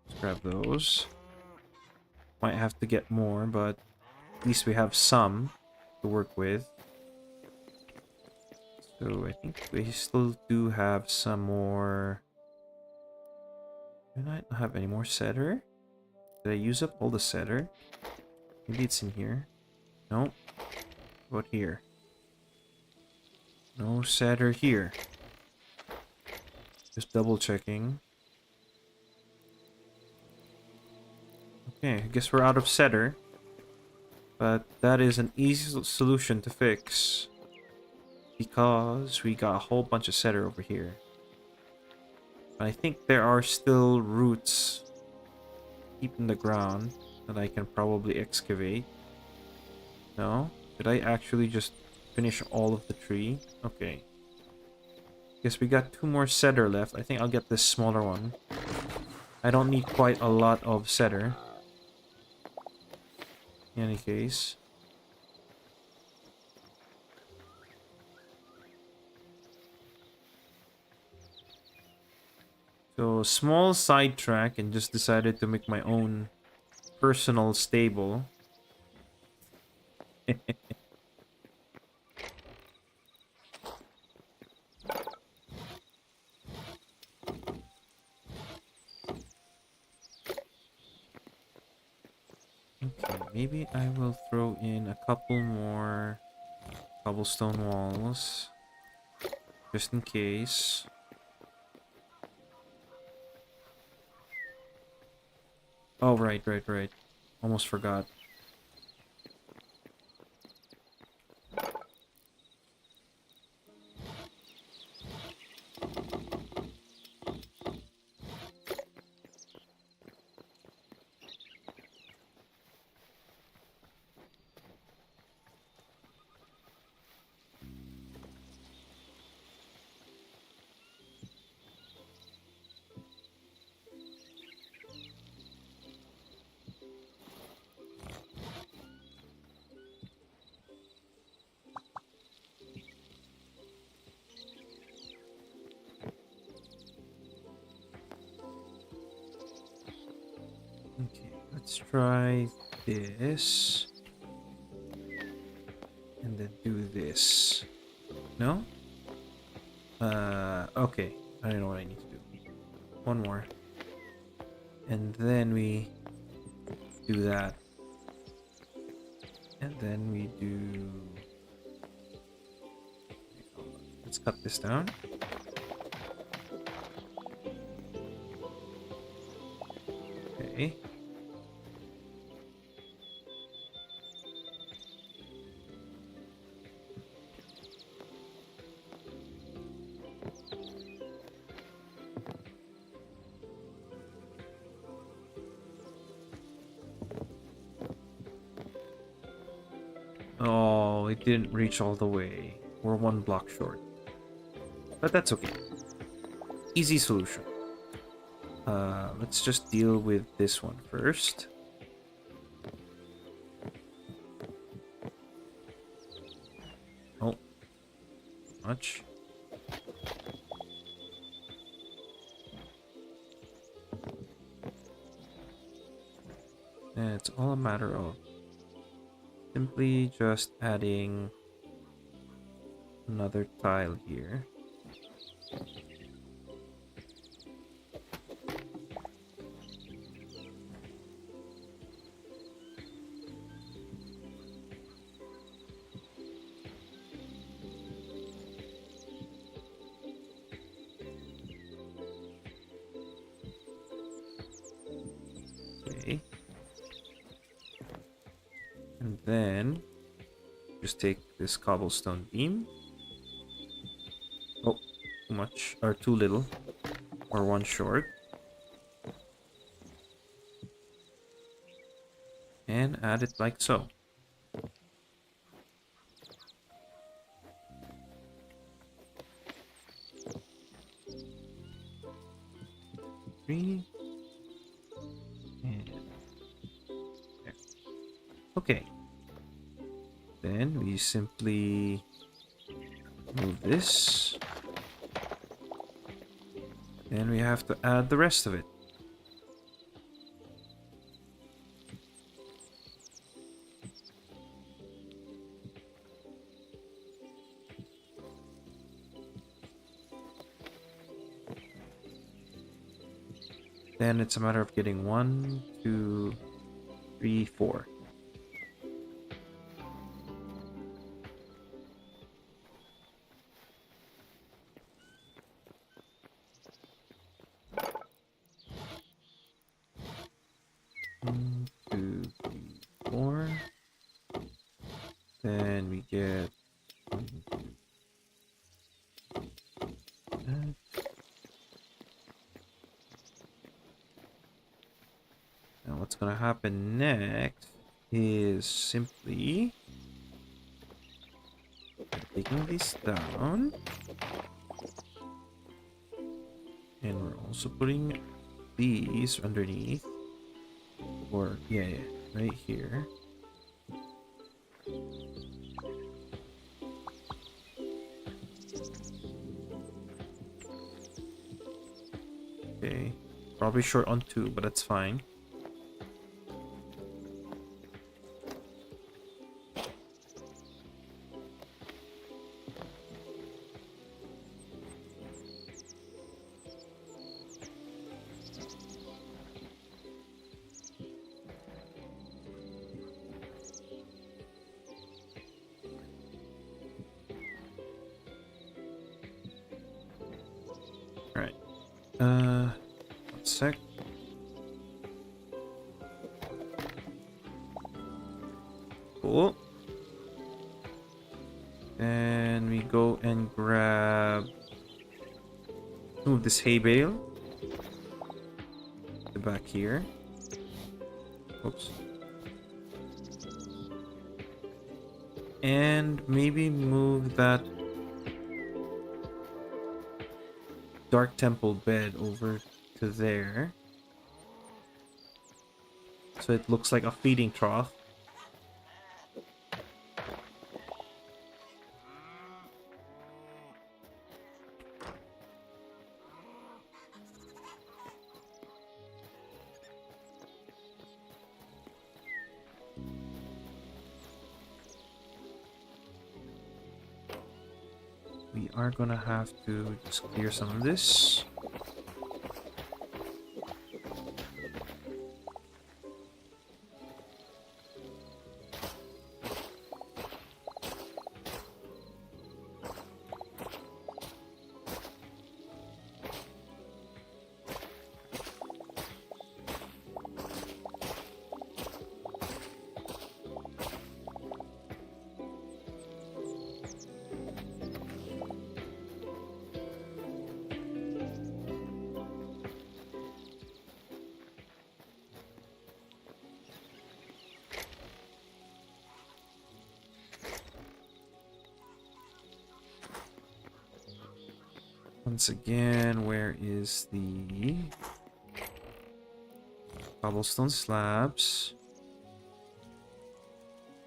Let's grab those. Might have to get more, but at least we have some to work with. So I think we still do have some more. Do I not have any more cedar? Did I use up all the cedar? Maybe it's in here. Nope. What about here? No cedar here. Just double checking. Okay, I guess we're out of cedar. But that is an easy solution to fix. Because we got a whole bunch of cedar over here. But I think there are still roots deep in the ground that I can probably excavate. No? Did I actually just finish all of the tree? Okay. Guess we got 2 more cedar left. I think I'll get this smaller one. I don't need quite a lot of cedar. In any case. So, small sidetrack and just decided to make my own personal stable. Okay, maybe I will throw in a couple more cobblestone walls. Just in case. Oh, right. Almost forgot. Okay, let's try this. And then do this. No? Okay. I don't know what I need to do. One more. And then we do that. And then we do... Let's cut this down. Okay. Oh, it didn't reach all the way. We're 1 block short. But that's okay. Easy solution. Let's just deal with this one first. Oh. Much. And it's all a matter of simply just adding another tile here. Okay. And then just take this cobblestone beam. Oh, too much, or too little, or 1 short. And add it like so. Three. And there. Okay. Then we simply move this. And we have to add the rest of it. Then it's a matter of getting 1, 2, 3, 4. One, two, three, 4. what's gonna happen next is simply taking this down. And we're also putting these underneath. Or, yeah, right here. Okay. Probably short on 2, but that's fine. Alright. One sec. Cool. And we go and grab... Move this hay bale. The back here. Oops. And maybe move that Dark Temple bed over to there. So it looks like a feeding trough. We are gonna have to just clear some of this. Once again, where is the cobblestone slabs?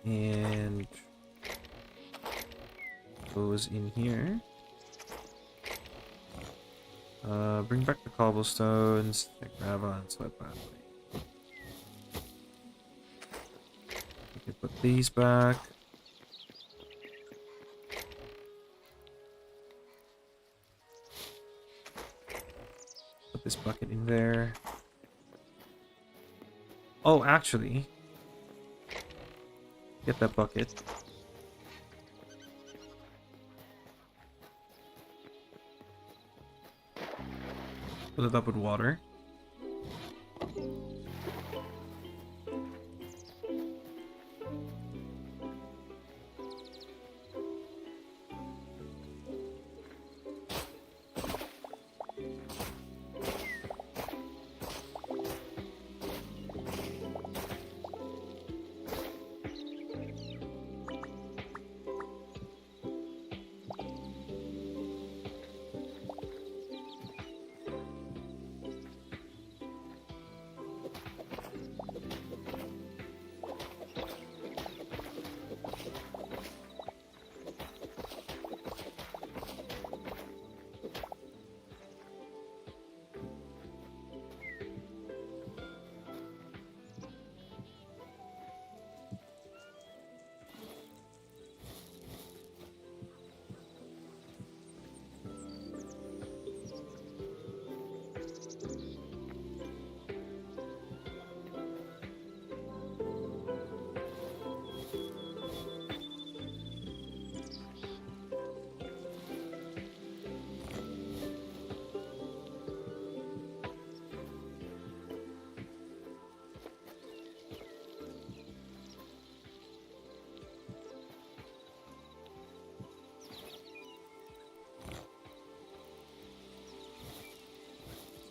And goes in here. Bring back the cobblestones, the gravel, and sweat pathway. We can put these back. Put this bucket in there. Oh, actually, get that bucket. Fill it up with water.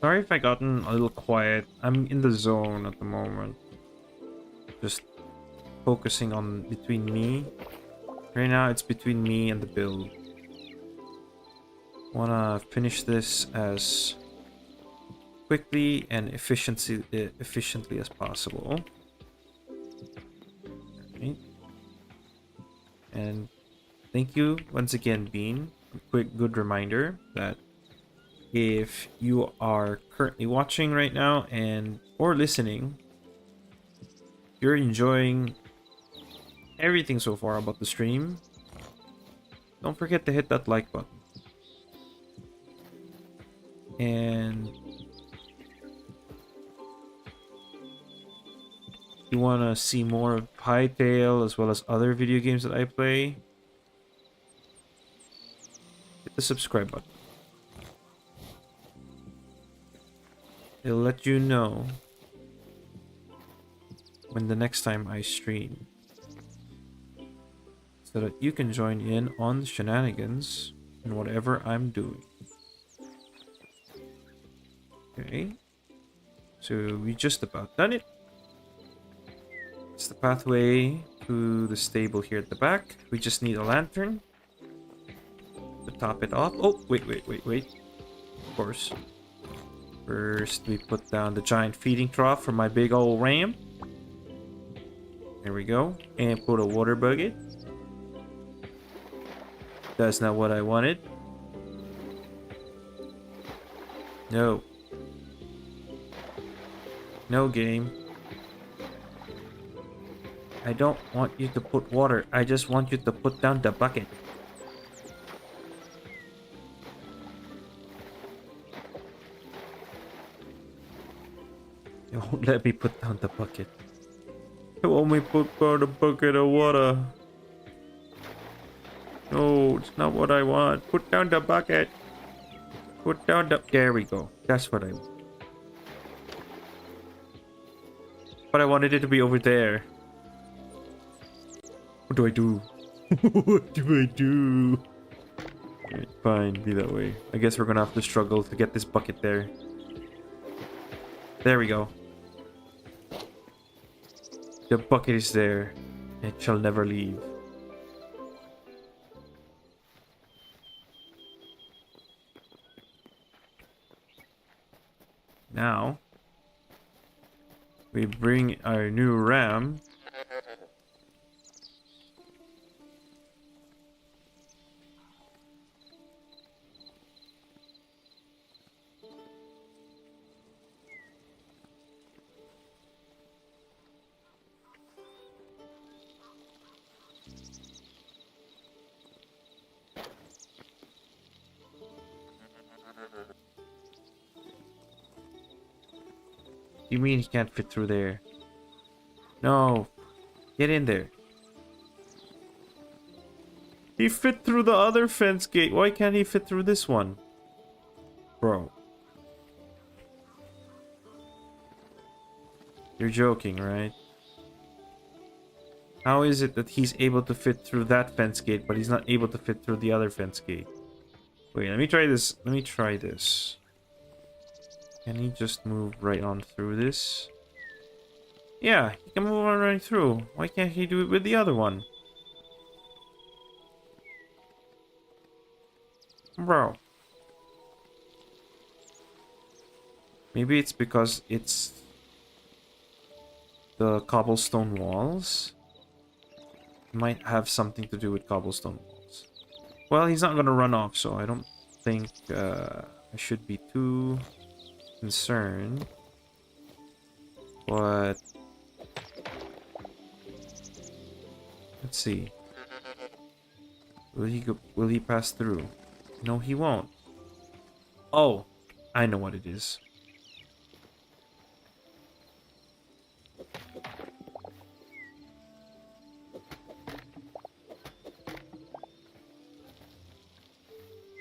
Sorry if I gotten a little quiet. I'm in the zone at the moment. Just focusing on between me. Right now it's between me and the build. Wanna finish this as quickly and efficiently as possible. Right. And thank you once again, Bean. A quick good reminder that if you are currently watching right now and or listening, you're enjoying everything so far about the stream, don't forget to hit that like button. And if you want to see more of Hytale as well as other video games that I play, hit the subscribe button. It'll let you know when the next time I stream, so that you can join in on the shenanigans and whatever I'm doing. Okay, so we just about done it. It's the pathway to the stable here at the back. We just need a lantern to top it off. Oh, wait. Of course. First, we put down the giant feeding trough for my big old ram. There we go. And put a water bucket. That's not what I wanted. No. No, game. I don't want you to put water. I just want you to put down the bucket. You won't let me put down the bucket. You want me put down the bucket of water. No, it's not what I want. Put down the bucket. Put down the... There we go. That's what I want. But I wanted it to be over there. What do I do? What do I do? Okay, fine, be that way. I guess we're gonna have to struggle to get this bucket there. There we go. The bucket is there. It shall never leave. Now, we bring our new ram. You mean he can't fit through there? No. Get in there. He fit through the other fence gate. Why can't he fit through this one? Bro. You're joking, right? How is it that he's able to fit through that fence gate, but he's not able to fit through the other fence gate? Wait, let me try this. Let me try this. Can he just move right on through this? Yeah, he can move on right through. Why can't he do it with the other one? Bro. Maybe it's because it's the cobblestone walls. It might have something to do with cobblestone walls. Well, he's not gonna run off, so I don't think I should be too concerned. But let's see. Will he pass through? No, he won't. Oh, I know what it is.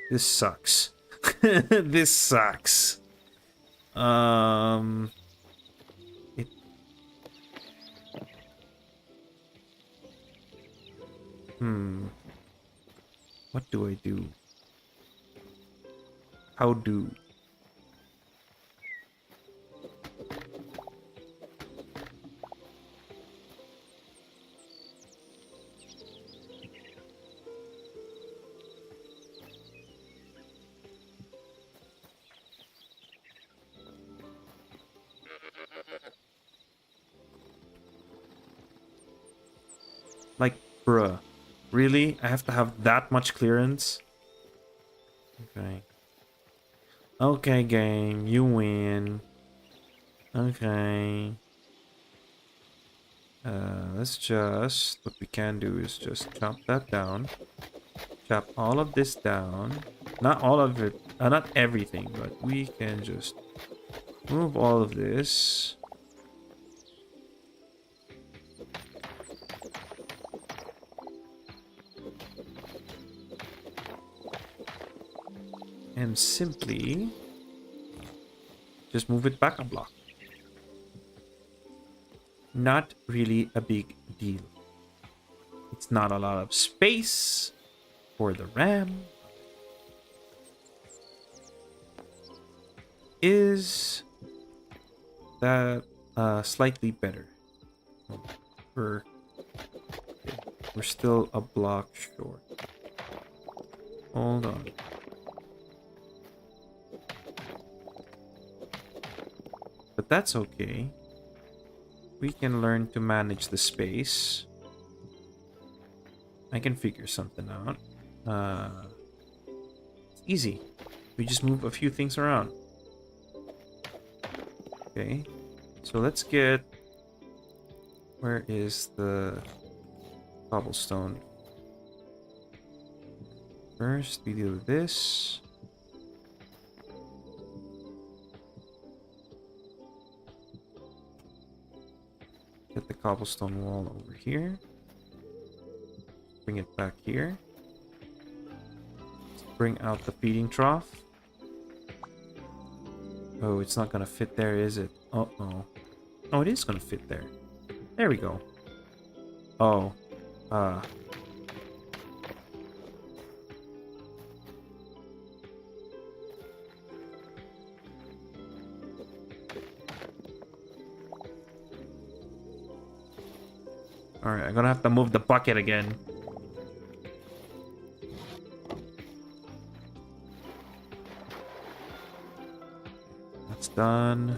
This sucks. This sucks. It... What do I do? How do? Bruh. Really? I have to have that much clearance? Okay. Okay, game. You win. Okay. Let's just... What we can do is just chop that down. Chop all of this down. Not all of it. Not everything, but we can just move all of this. And simply just move it back a block. Not really a big deal. It's not a lot of space for the RAM. Is that slightly better? We're still a block short. Hold on. But that's okay. We can learn to manage the space. I can figure something out. It's easy. We just move a few things around. Okay. So let's get... Where is the cobblestone? First, we do this. Get the cobblestone wall over here. Bring it back here. Let's bring out the feeding trough. Oh, it's not gonna fit there, is it? Uh-oh. Oh, it is gonna fit there. There we go. Oh. Alright, I'm gonna have to move the bucket again. That's done.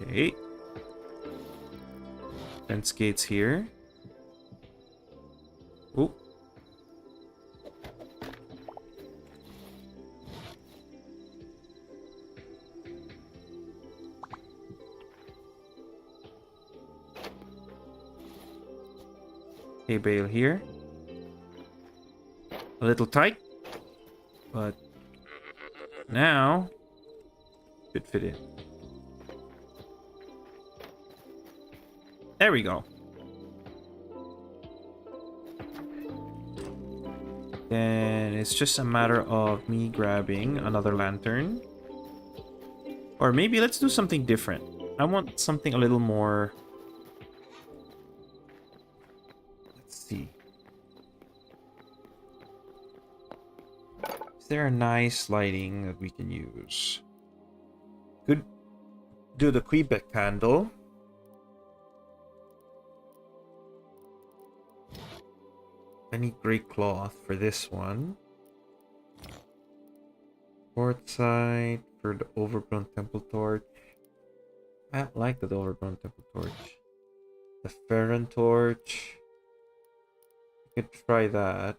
Okay. Fence gates here. Oh. Hay bale here. A little tight, but now should fit in. There we go. Then it's just a matter of me grabbing another lantern. Or maybe let's do something different. I want something a little more... Let's see. Is there a nice lighting that we can use? Could do the Quebec candle. I need gray cloth for this one. Quartzite for the overgrown temple torch. I like the overgrown temple torch. The Ferron torch. You could try that.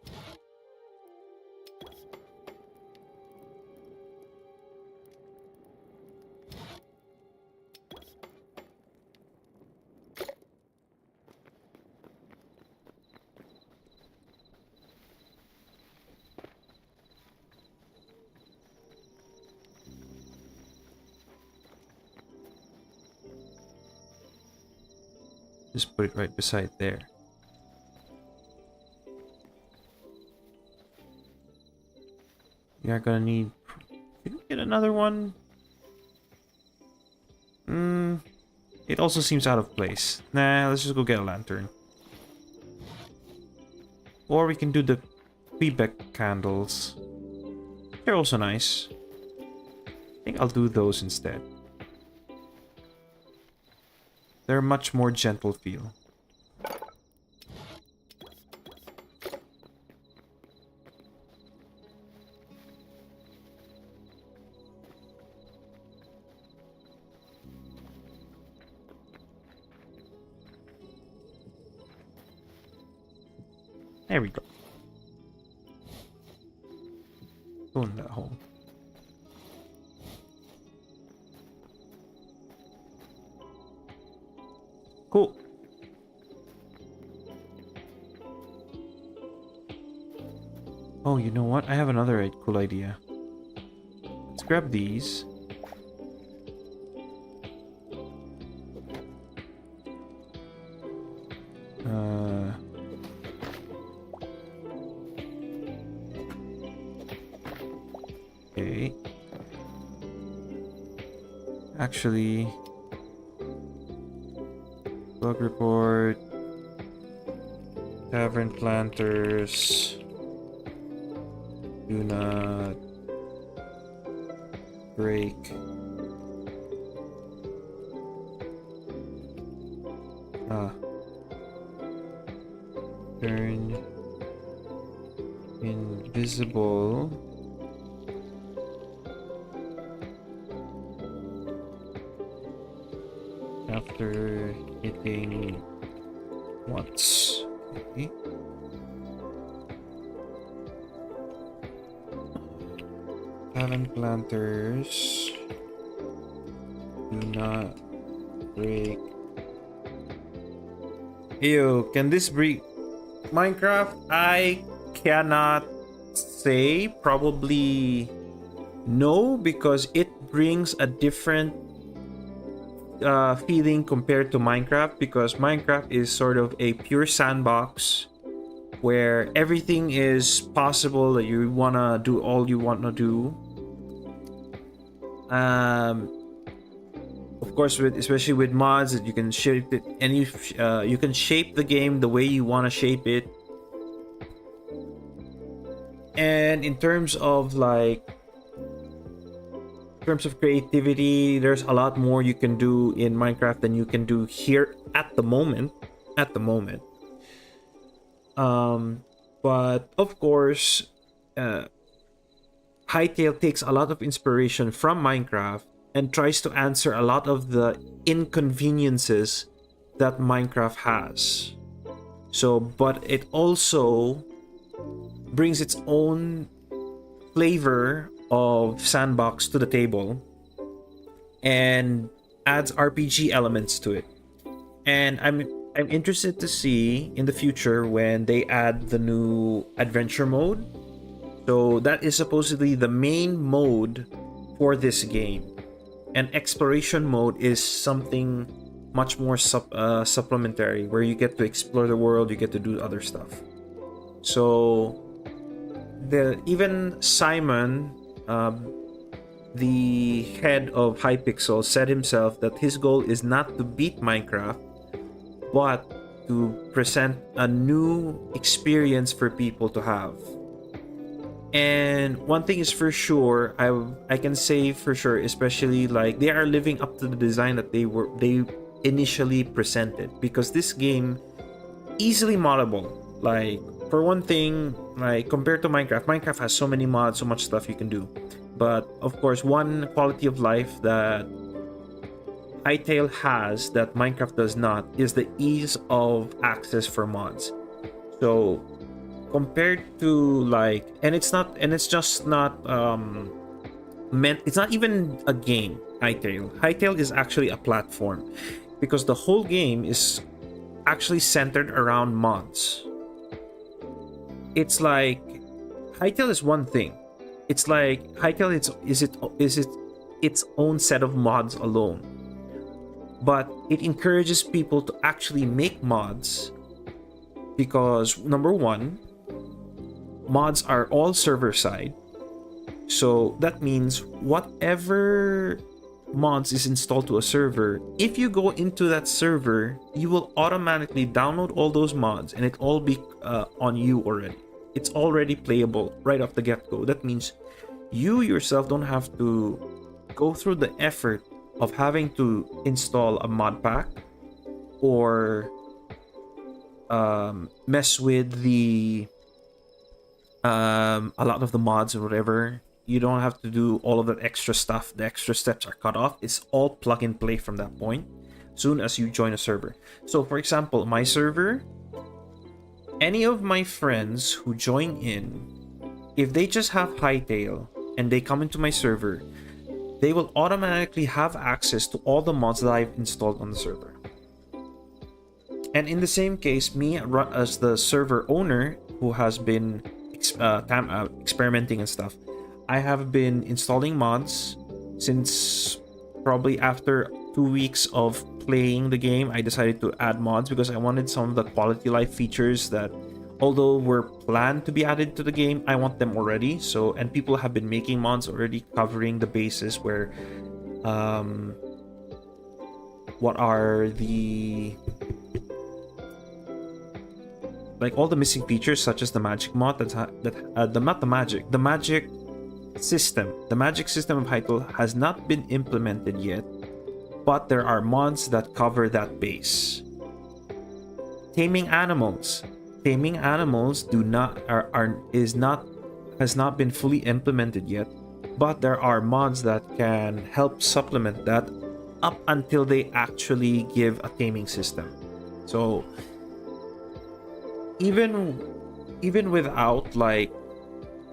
Just put it right beside there. We are gonna need... Can we get another one? It also seems out of place. Nah, let's just go get a lantern. Or we can do the Quebec candles. They're also nice. I think I'll do those instead. They're much more gentle feel. Go in that hole. Cool. Oh, you know what? I have another cool idea. Let's grab these. Okay. Actually, bug report, tavern planters, do not break. Turn invisible. After hitting once. Okay. Tavern planters do not break. Ew, can this break Minecraft? I cannot say. Probably no, because it brings a different feeling compared to Minecraft, because Minecraft is sort of a pure sandbox where everything is possible that you wanna do all you wanna do. Of course, especially with mods, that you can shape it, and you can shape the game the way you wanna shape it. And in terms of creativity, there's a lot more you can do in Minecraft than you can do here at the moment. But of course, Hytale takes a lot of inspiration from Minecraft and tries to answer a lot of the inconveniences that Minecraft has. So, but it also brings its own flavor of sandbox to the table and adds RPG elements to it. And I'm interested to see in the future when they add the new adventure mode. So that is supposedly the main mode for this game. And exploration mode is something much more supplementary, where you get to explore the world, you get to do other stuff. So even Simon, the head of Hypixel, said himself that his goal is not to beat Minecraft, but to present a new experience for people to have. And one thing is for sure, I can say for sure, especially they are living up to the design that they initially presented, because this game easily moddable. For one thing, compared to Minecraft has so many mods, so much stuff you can do. But of course, one quality of life that Hytale has that Minecraft does not is the ease of access for mods. So compared to it's just not it's not even a game. Hytale is actually a platform, because the whole game is actually centered around mods. It's Hytale is one thing. It's Hytale is it its own set of mods alone. But it encourages people to actually make mods, because number one, mods are all server side. So that means whatever mods is installed to a server, if you go into that server, you will automatically download all those mods, and it all be on you already. It's already playable right off the get-go. That means you yourself don't have to go through the effort of having to install a mod pack or mess with the a lot of the mods or whatever. You don't have to do all of that extra stuff. The extra steps are cut off. It's all plug and play from that point, soon as you join a server. So for example, my server, any of my friends who join in if they just have Hightail and they come into my server, they will automatically have access to all the mods that I've installed on the server. And in the same case, me as the server owner who has been experimenting and stuff, I have been installing mods since probably after 2 weeks of playing the game. I decided to add mods because I wanted some of the quality life features that, although were planned to be added to the game, I want them already. So, and people have been making mods already covering the bases where what are the, like, all the missing features, such as the magic mod the magic system. The magic system of Hytale has not been implemented yet, but there are mods that cover that base. Taming animals has not been fully implemented yet, but there are mods that can help supplement that up until they actually give a taming system. So even without like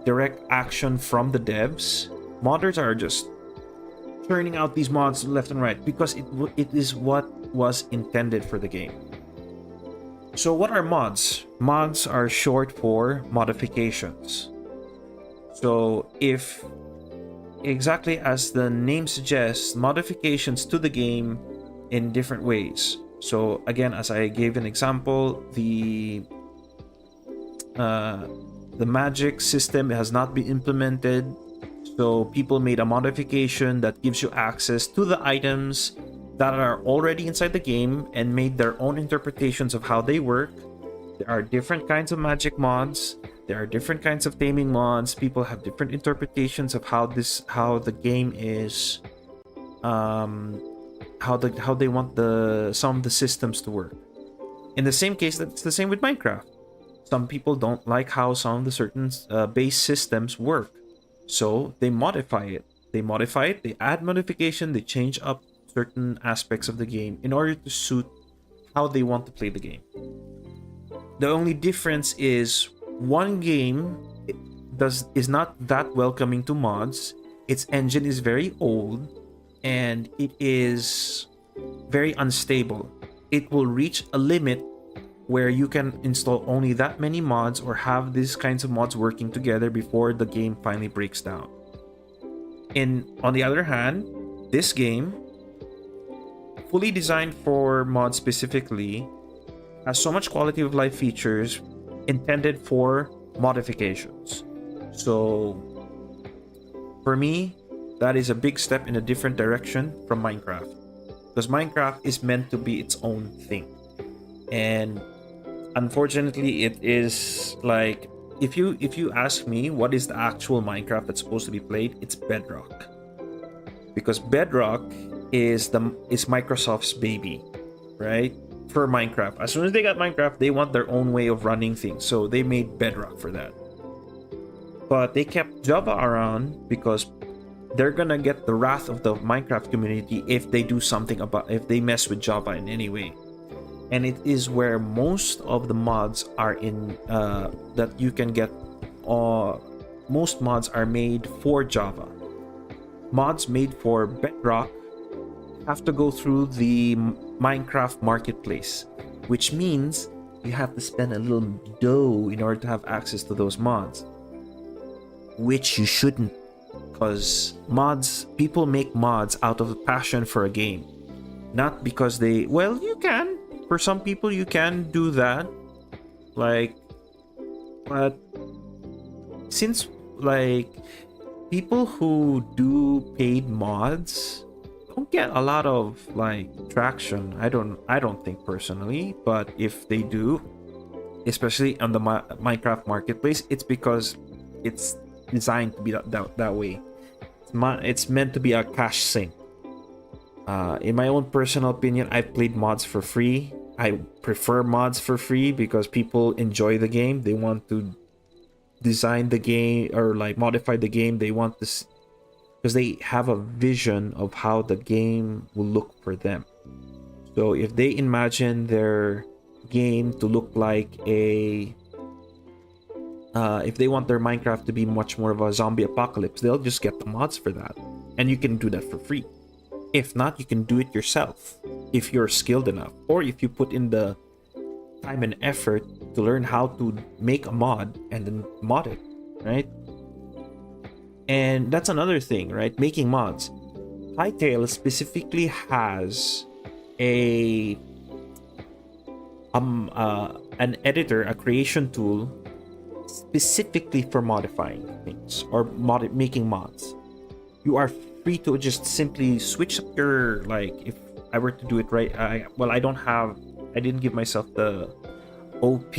direct action from the devs, modders are just churning out these mods left and right because it is what was intended for the game. So what are mods? Mods are short for modifications. So if, exactly as the name suggests, modifications to the game in different ways. So again, as I gave an example, the magic system has not been implemented, so people made a modification that gives you access to the items that are already inside the game and made their own interpretations of how they work. There are different kinds of magic mods, there are different kinds of taming mods. People have different interpretations of how the game is, how they want some of the systems to work. In the same case, that's the same with Minecraft. Some people don't like how some of the certain base systems work, so they modify it. They add modification, they change up certain aspects of the game in order to suit how they want to play the game. The only difference is one game is not that welcoming to mods. Its engine is very old and it is very unstable. It will reach a limit where you can install only that many mods or have these kinds of mods working together before the game finally breaks down. On the other hand, this game, fully designed for mods specifically, has so much quality of life features intended for modifications. So for me, that is a big step in a different direction from Minecraft, because Minecraft is meant to be its own thing. And unfortunately, it is like, if you ask me what is the actual Minecraft that's supposed to be played, it's Bedrock. Because Bedrock is Microsoft's baby, right? For Minecraft. As soon as they got Minecraft, they want their own way of running things, so they made Bedrock for that. But they kept Java around because they're gonna get the wrath of the Minecraft community if they do something if they mess with Java in any way. And it is where most of the mods are in that you can get. Most mods are made for Java. Mods made for Bedrock have to go through the Minecraft marketplace, which means you have to spend a little dough in order to have access to those mods, which you shouldn't, because people make mods out of a passion for a game, not because you can. For some people, you can do that, but since people who do paid mods don't get a lot of traction. I don't think personally, but if they do, especially on the Minecraft marketplace, it's because it's designed to be that way. It's meant to be a cash sink. In my own personal opinion, I've played mods for free. I prefer mods for free because people enjoy the game. They want to design the game or modify the game. They want this because they have a vision of how the game will look for them. So if they imagine their game to look like if they want their Minecraft to be much more of a zombie apocalypse, they'll just get the mods for that, and you can do that for free. If not, you can do it yourself if you're skilled enough, or if you put in the time and effort to learn how to make a mod and then mod it, right? And that's another thing, right? Making mods. Hytale specifically has a an editor, a creation tool specifically for modifying things or making mods. You are free to just simply switch up your, like, if I were to do it right, I didn't give myself the OP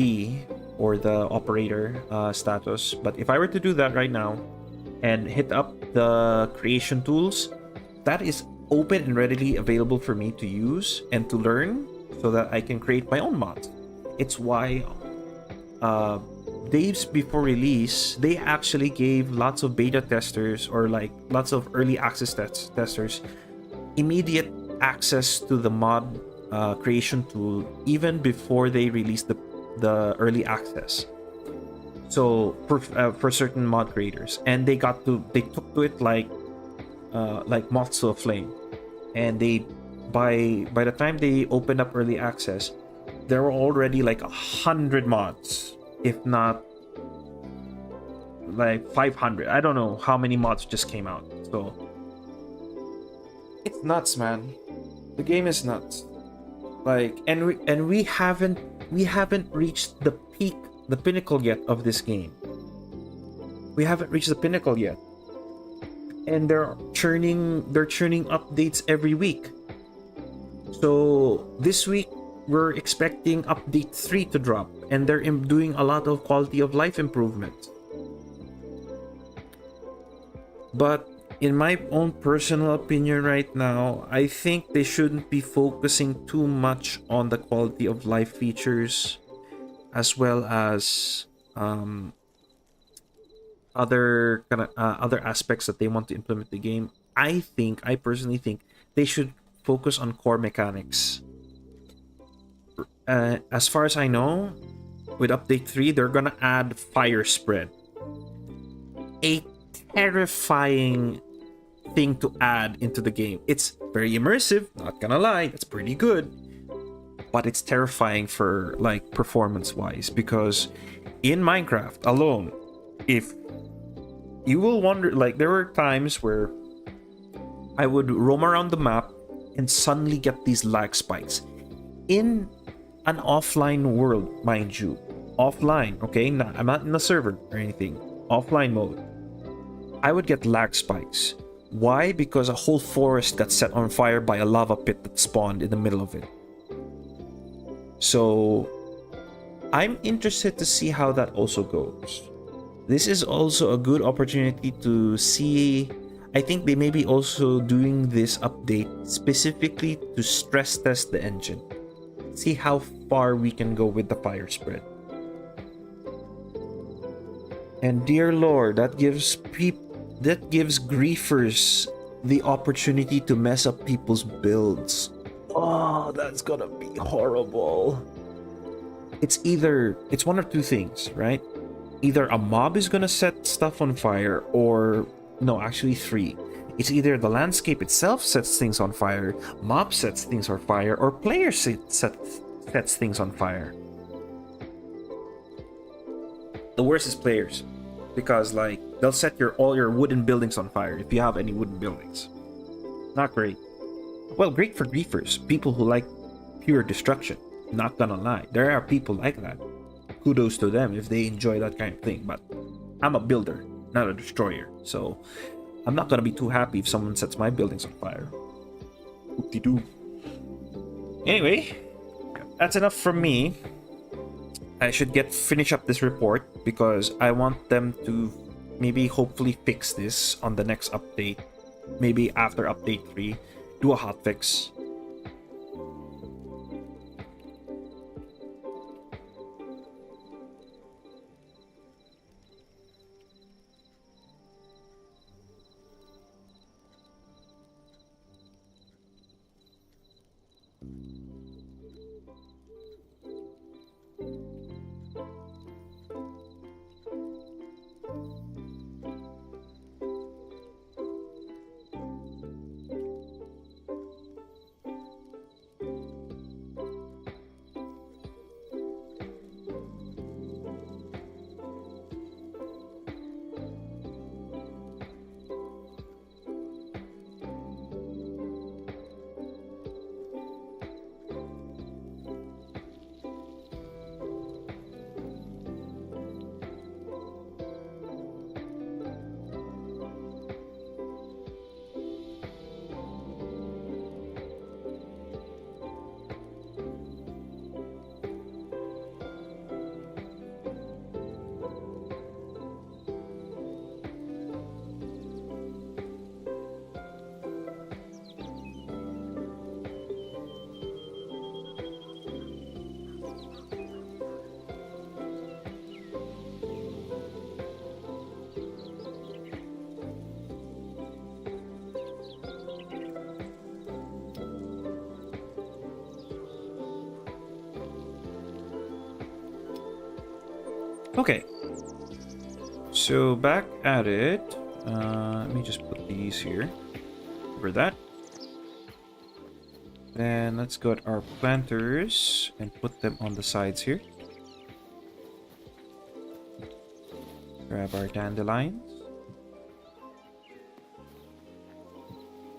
or the operator status, but if I were to do that right now and hit up the creation tools, that is open and readily available for me to use and to learn so that I can create my own mods. It's why days before release, they actually gave lots of beta testers or like lots of early access testers immediate access to the mod creation tool even before they released the early access. So for certain mod creators, and they took to it like moths to a flame, and they by the time they opened up early access, there were already like 100 mods, if not like 500. I don't know how many mods just came out. So it's nuts, man. The game is nuts. Like, and we haven't reached the peak, the pinnacle yet of this game. We haven't reached the pinnacle yet, and they're churning updates every week. So this week we're expecting update 3 to drop, and they're doing a lot of quality of life improvements. But in my own personal opinion right now, I think they shouldn't be focusing too much on the quality of life features as well as other aspects that they want to implement the game. I personally think they should focus on core mechanics. As far as I know, with update 3, they're gonna add fire spread, a terrifying thing to add into the game. It's very immersive, not gonna lie, it's pretty good, but it's terrifying for like performance wise, because in Minecraft alone, if you will wonder, like, there were times where I would roam around the map and suddenly get these lag spikes in an offline world, mind you. Offline, okay? I'm not in a server or anything. Offline mode. I would get lag spikes. Why? Because a whole forest got set on fire by a lava pit that spawned in the middle of it. So I'm interested to see how that also goes. This is also a good opportunity to see. I think they may be also doing this update specifically to stress test the engine. See how far we can go with the fire spread. And dear Lord, that gives griefers the opportunity to mess up people's builds. Oh, that's gonna be horrible. It's one of two things, right? Either a mob is gonna set stuff on fire, or no, actually 3. It's either the landscape itself sets things on fire, mob sets things on fire, or player sets things on fire. The worst is players, because like they'll set all your wooden buildings on fire if you have any wooden buildings. Not great. Well, great for griefers, people who like pure destruction. Not gonna lie, there are people like that. Kudos to them if they enjoy that kind of thing, but I'm a builder, not a destroyer, so I'm not gonna be too happy if someone sets my buildings on fire. Whoop-de-doo. Anyway, that's enough from me. I should finish up this report because I want them to maybe hopefully fix this on the next update. Maybe after update 3, do a hotfix. Okay. So back at it. Let me just put these here. Over that. Then let's get our planters and put them on the sides here. Grab our dandelions.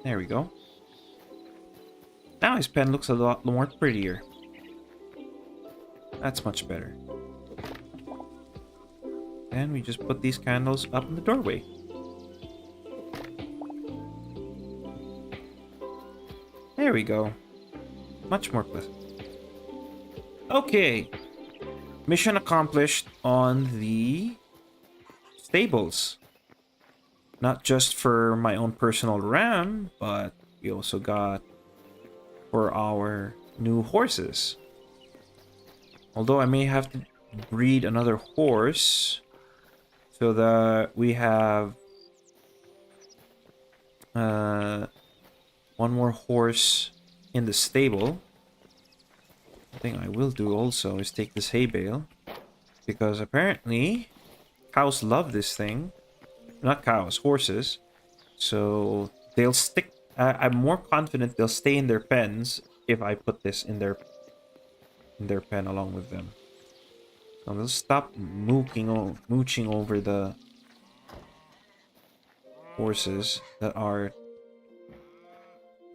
There we go. Now his pen looks a lot more prettier. That's much better. And we just put these candles up in the doorway. There we go. Much more pleasant. Okay. Mission accomplished on the stables. Not just for my own personal ram, but we also got for our new horses. Although I may have to breed another horse so that we have one more horse in the stable. The thing I will do also is take this hay bale, because apparently cows love this thing. Not cows, horses. So they'll stick. I'm more confident they'll stay in their pens if I put this in their pen along with them. So they'll stop mooching over the horses that are.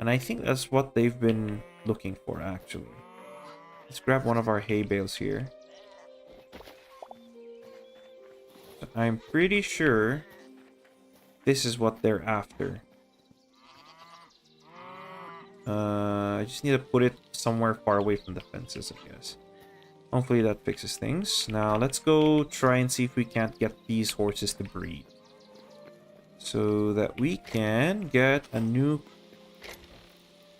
And I think that's what they've been looking for, actually. Let's grab one of our hay bales here. I'm pretty sure this is what they're after. I just need to put it somewhere far away from the fences, I guess. Hopefully that fixes things. Now let's go try and see if we can't get these horses to breed, so that we can get a new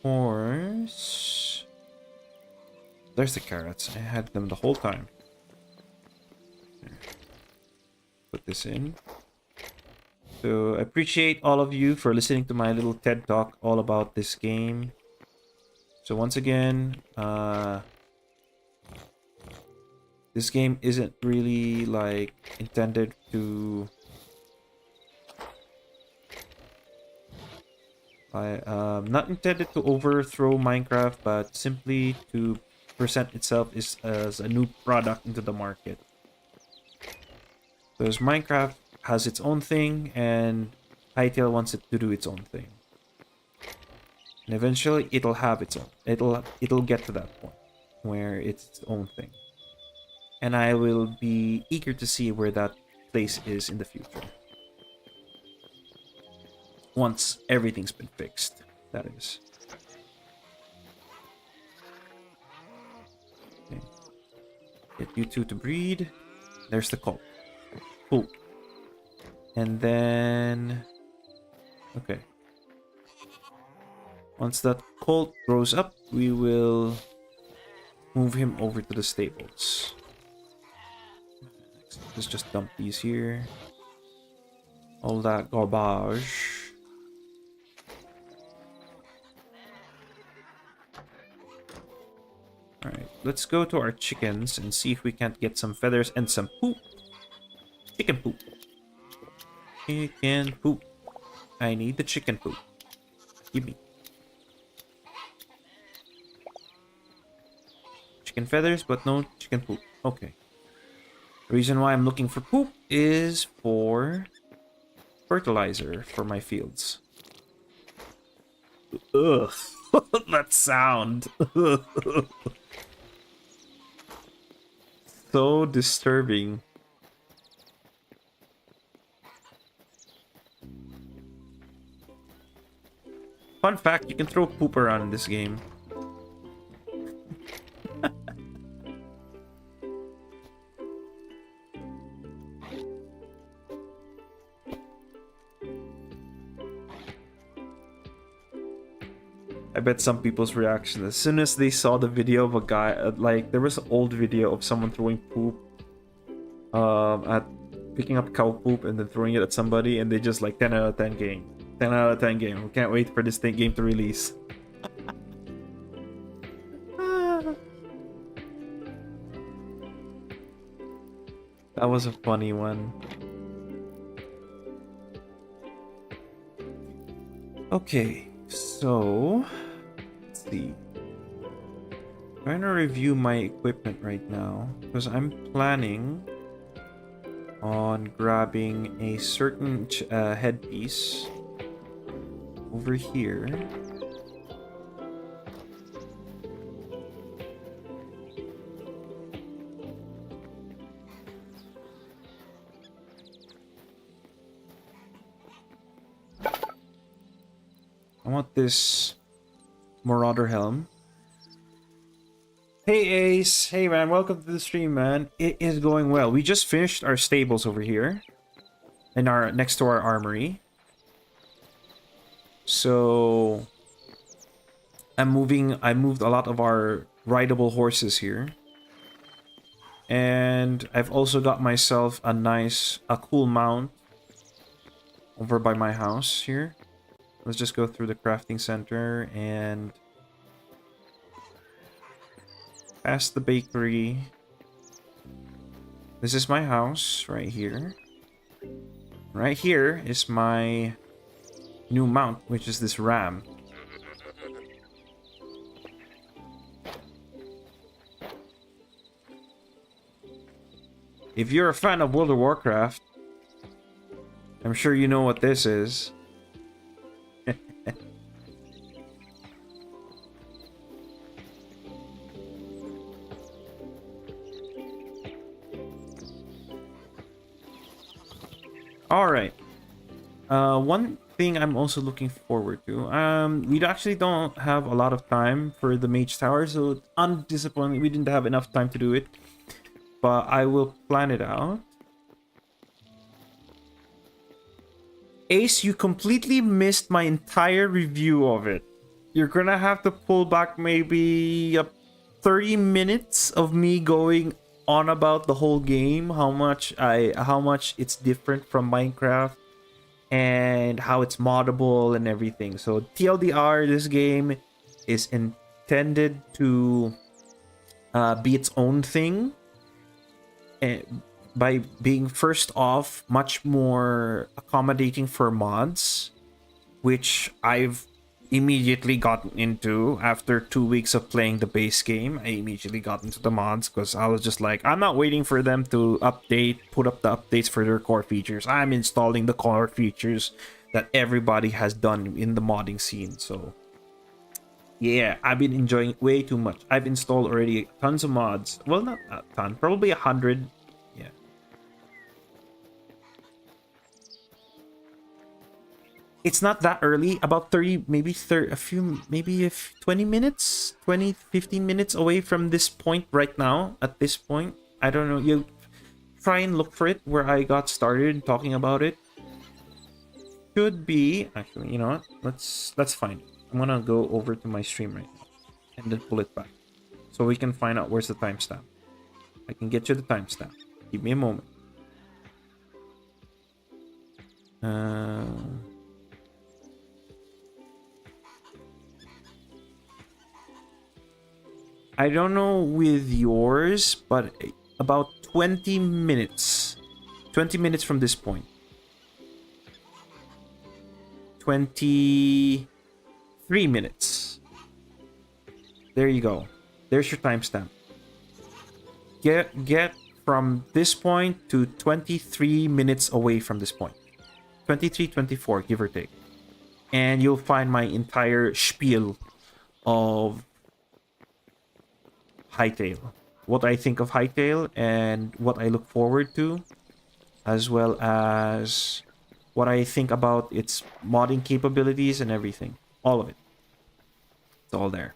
horse. There's the carrots. I had them the whole time. There. Put this in. So I appreciate all of you for listening to my little TED talk all about this game. So once again, this game isn't really like intended to not intended to overthrow Minecraft, but simply to present itself as a new product into the market. Because Minecraft has its own thing, and Hytale wants it to do its own thing. And eventually, it'll have its own. It'll get to that point where it's its own thing. And I will be eager to see where that place is in the future. Once everything's been fixed, that is. Okay. Get you two to breed. There's the colt. Cool. And then... Okay. Once that colt grows up, we will move him over to the stables. Let's just dump these here. All that garbage. Alright, let's go to our chickens and see if we can't get some feathers and some poop. Chicken poop. Chicken poop. I need the chicken poop. Give me. Chicken feathers, but no chicken poop. Okay. The reason why I'm looking for poop is for fertilizer for my fields. Ugh. That sound. So disturbing. Fun fact, you can throw poop around in this game. I bet some people's reaction as soon as they saw the video of a guy, like there was an old video of someone throwing poop, at picking up cow poop and then throwing it at somebody, and they just like 10 out of 10 game, 10 out of 10 game. We can't wait for this game to release. That was a funny one. Okay, so let's see. I'm trying to review my equipment right now because I'm planning on grabbing a certain headpiece over here. I want this Marauder helm. Hey Ace, hey man, welcome to the stream, man. It is going well. We just finished our stables over here, in our next to our armory. So I moved a lot of our rideable horses here, and I've also got myself a cool mount over by my house here. Let's just go through the crafting center and past the bakery. This is my house right here. Right here is my new mount, which is this ram. If you're a fan of World of Warcraft, I'm sure you know what this is. Alright. One thing I'm also looking forward to. We actually don't have a lot of time for the Mage Tower, so undisappointing, we didn't have enough time to do it. But I will plan it out. Ace, you completely missed my entire review of it. You're gonna have to pull back maybe 30 minutes of me going on about the whole game, how much it's different from Minecraft and how it's moddable and everything. So TLDR, this game is intended to be its own thing, and by being first off much more accommodating for mods, which I've immediately gotten into after 2 weeks of playing the base game. I immediately got into the mods because I was just like, I'm not waiting for them to put up the updates for their core features. I'm installing the core features that everybody has done in the modding scene. So yeah, I've been enjoying it way too much. I've installed already tons of mods. Well, not a ton, probably 100. Yeah. It's not that early, about 30, maybe 30, 20 minutes, 20, 15 minutes away from this point right now, at this point. I don't know, you try and look for it where I got started talking about it. Should be, actually, you know what, let's find it. I'm gonna go over to my stream right now and then pull it back so we can find out where's the timestamp. I can get you the timestamp. Give me a moment. I don't know with yours, but about 20 minutes. 20 minutes from this point. 23 minutes. There you go. There's your timestamp. Get from this point to 23 minutes away from this point. 23, 24, give or take. And you'll find my entire spiel of Hytale, what I think of Hytale and what I look forward to, as well as what I think about its modding capabilities and everything. All of it. It's all there.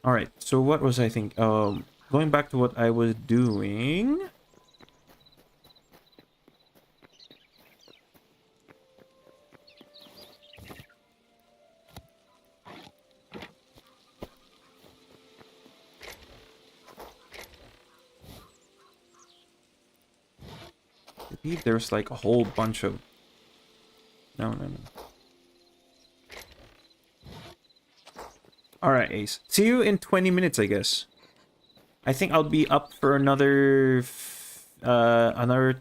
Alright, so what was I think? Going back to what I was doing. I believe there's like a whole bunch of... No. Alright, Ace. See you in 20 minutes, I guess. I think I'll be up for another 30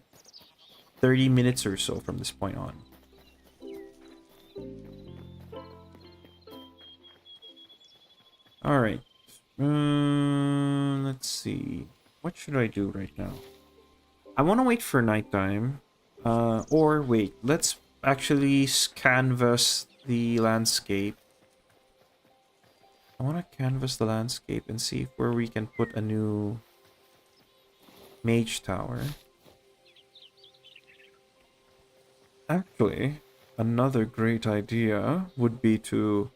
minutes or so from this point on. All right. Let's see. What should I do right now? I want to wait for nighttime. Or wait, let's actually canvas the landscape. I want to canvas the landscape and see where we can put a new mage tower. Actually, another great idea would be to...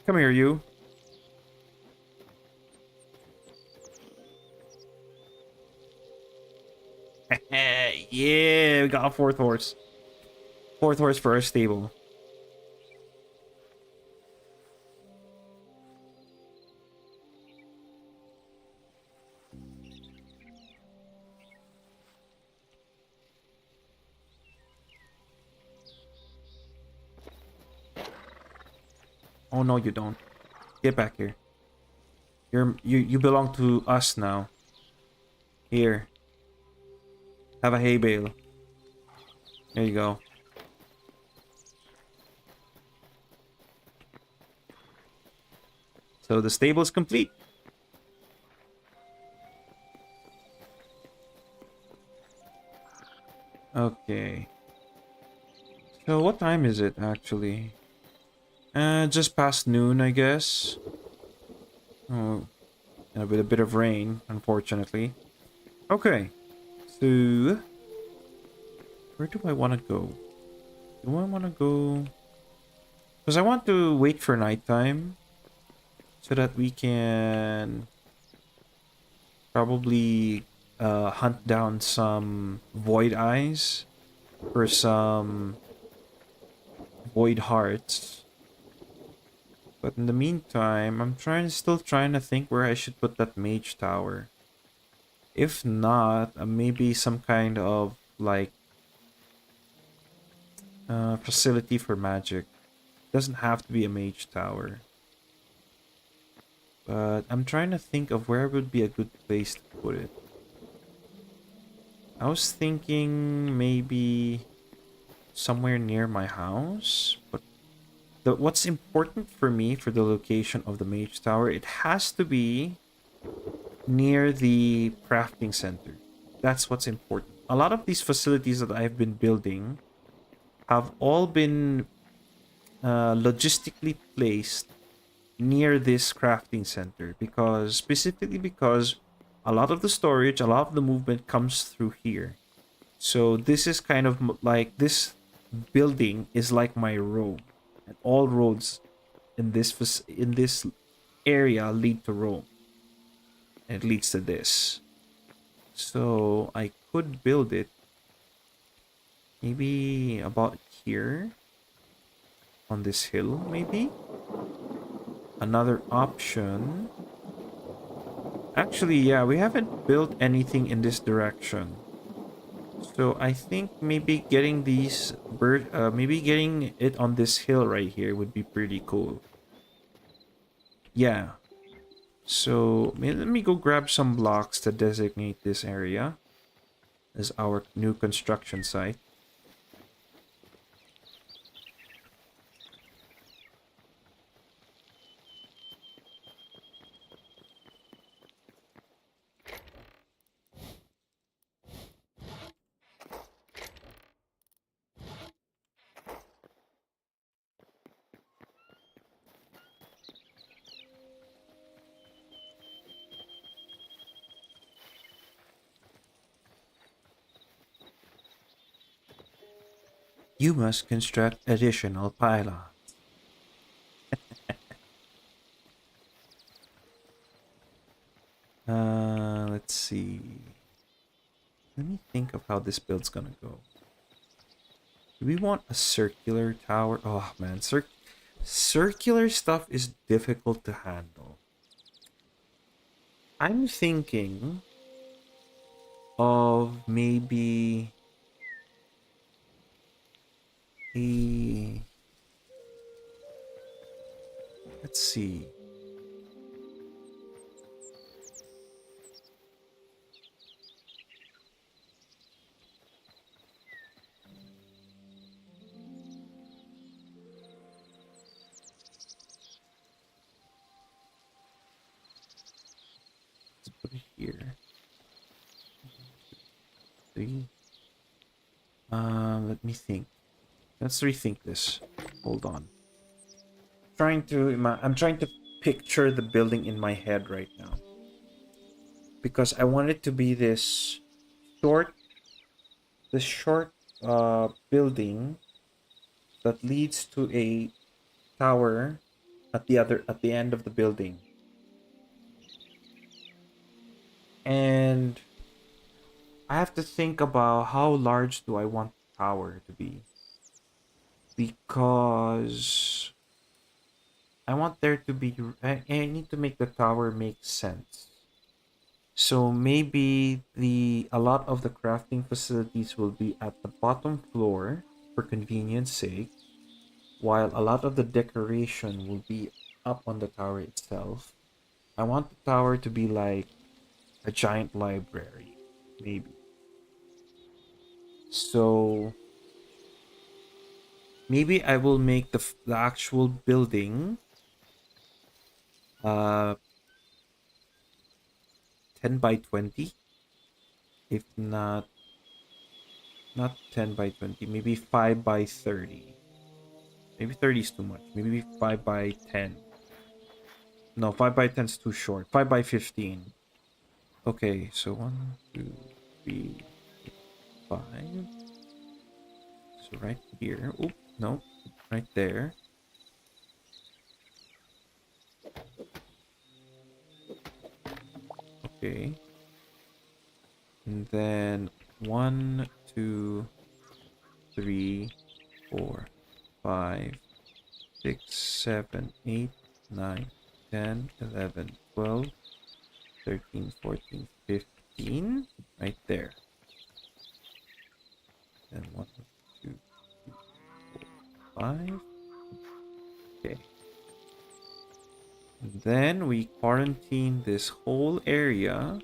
Come here, you. Yeah, we got a fourth horse. Fourth horse for our stable. Oh no, you don't. Get back here. You belong to us now. Here. Have a hay bale. There you go. So the stable is complete. Okay. So what time is it actually? Just past noon, I guess. Oh, and with a bit of rain, unfortunately. Okay. So where do I want to go? Do I want to go? Because I want to wait for nighttime so that we can probably hunt down some void eyes for some void hearts. But in the meantime, I'm still trying to think where I should put that mage tower. If not, maybe some kind of like facility for magic. Doesn't have to be a mage tower. But I'm trying to think of where would be a good place to put it. I was thinking maybe somewhere near my house, but what's important for me for the location of the mage tower, it has to be near the crafting center. That's what's important. A lot of these facilities that I've been building have all been logistically placed near this crafting center specifically because a lot of the storage, a lot of the movement comes through here. So this is kind of like this building is like my road, and all roads in this area lead to Rome. And it leads to this. So I could build it maybe about here on this hill, maybe. Another option. Actually, yeah, we haven't built anything in this direction. So I think maybe getting maybe getting it on this hill right here would be pretty cool. Yeah. So let me go grab some blocks to designate this area as our new construction site. You must construct additional pylons. Let's see. Let me think of how this build's gonna go. Do we want a circular tower? Oh man, circular stuff is difficult to handle. I'm thinking of maybe let's see. 3. Let me think. Let's rethink this. Hold on. I'm trying to picture the building in my head right now, because I want it to be short, this short building that leads to a tower at the end of the building. And I have to think about how large do I want the tower to be, because I want there to be I need to make the tower make sense. So maybe a lot of the crafting facilities will be at the bottom floor for convenience sake, while a lot of the decoration will be up on the tower itself. I want the tower to be like a giant library, maybe. So maybe I will make the actual building 10 by 20, if not 10 by 20, maybe 5 by 30. Maybe 30 is too much. Maybe 5 by 10. No, 5 by 10 is too short. 5 by 15. Okay, so 1, 2, 3, 5. So right here. Oh, no. Right there. Okay. And then 1, 2, 3, 4, 5, 6, 7, 8, 9, 10, 11, 12, 13, 14, 15. Right there. And 1, 2, 3, 4, 5. Okay. And then we quarantine this whole area.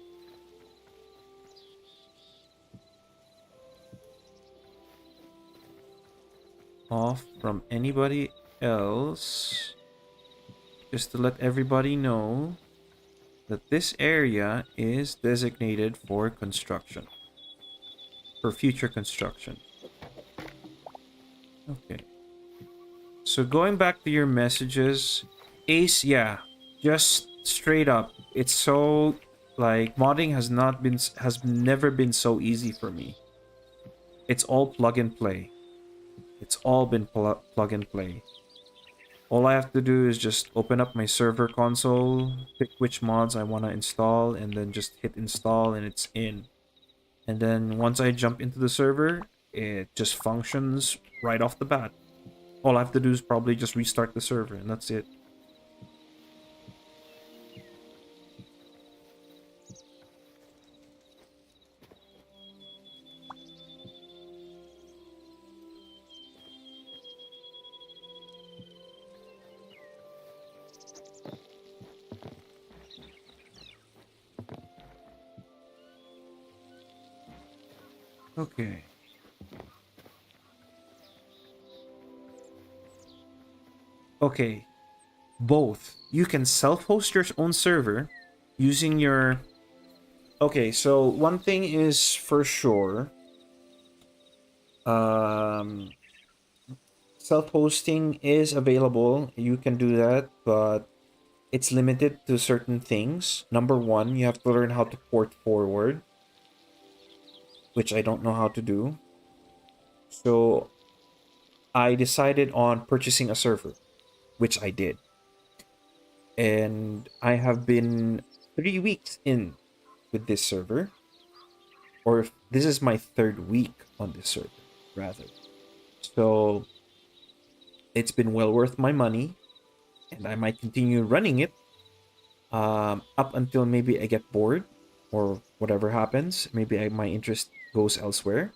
Off from anybody else, just to let everybody know that this area is designated for construction, for future construction. Okay, so going back to your messages, Ace, yeah, just straight up, it's so like modding has never been so easy for me. It's all plug and play. It's all been plug and play. All I have to do is just open up my server console, pick which mods I want to install, and then just hit install and it's in. And then once I jump into the server, it just functions right off the bat. All I have to do is probably just restart the server and that's it. Okay. Okay. Both. You can self-host your own server using your... Okay, so one thing is for sure. Self-hosting is available. You can do that, but it's limited to certain things. Number one, you have to learn how to port forward, which I don't know how to do. So I decided on purchasing a server, which I did. And I have been 3 weeks in with this server. Or this is my 3rd week on this server, rather. So it's been well worth my money. And I might continue running it up until maybe I get bored or whatever happens. Maybe my interest goes elsewhere.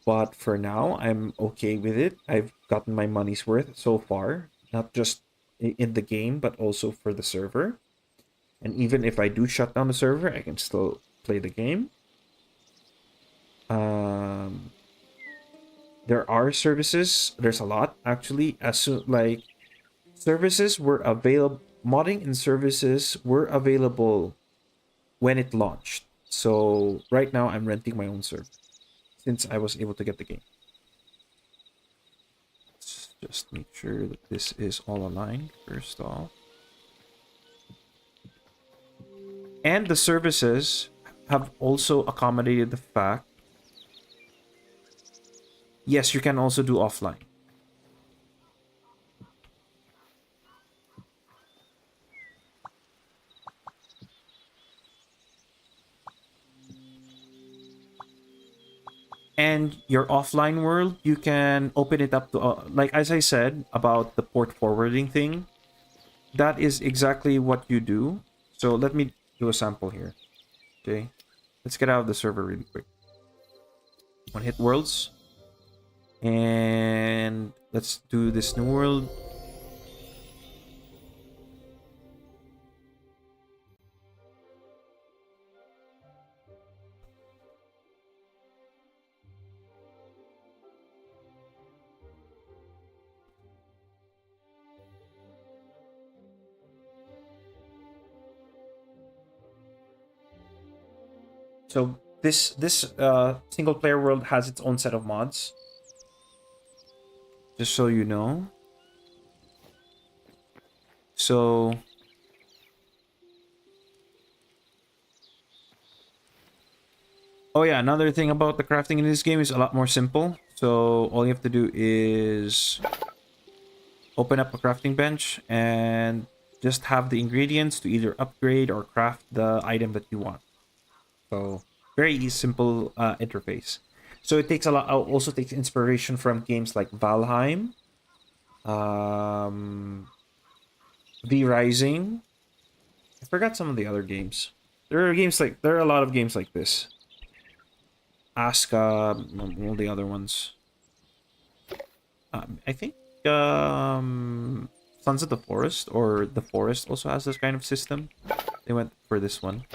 But for now, I'm okay with it. I've gotten my money's worth so far, not just in the game, but also for the server. And even if I do shut down the server, I can still play the game. There are services. There's a lot actually. Services were available. Modding and services were available when it launched. So right now I'm renting my own server since I was able to get the game. Let's just make sure that this is all aligned first off. And the services have also accommodated the fact, yes, you can also do offline. And your offline world, you can open it up to, like as I said about the port forwarding thing, that is exactly what you do. So let me do a sample here. Okay, let's get out of the server really quick. One hit worlds, and let's do this new world. So this single player world has its own set of mods, just so you know. So oh yeah, another thing about the crafting in this game is a lot more simple. So all you have to do is open up a crafting bench and just have the ingredients to either upgrade or craft the item that you want. So very simple interface. So it takes a lot. Also takes inspiration from games like Valheim, um, V Rising. I forgot some of the other games. There are a lot of games like this. Aska, all the other ones. I think Sons of the Forest or The Forest also has this kind of system. They went for this one.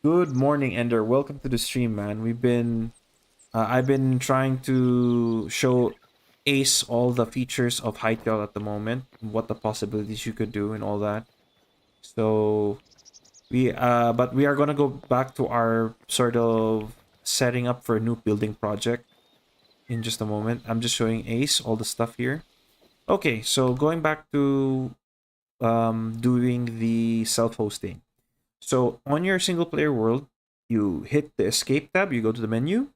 Good morning, Ender. Welcome to the stream, man. I've been trying to show Ace all the features of Hytale at the moment, what the possibilities you could do and all that. So but we are gonna go back to our sort of setting up for a new building project in just a moment. I'm just showing Ace all the stuff here. Okay, so going back to doing the self-hosting. So on your single player world, you hit the escape tab, you go to the menu,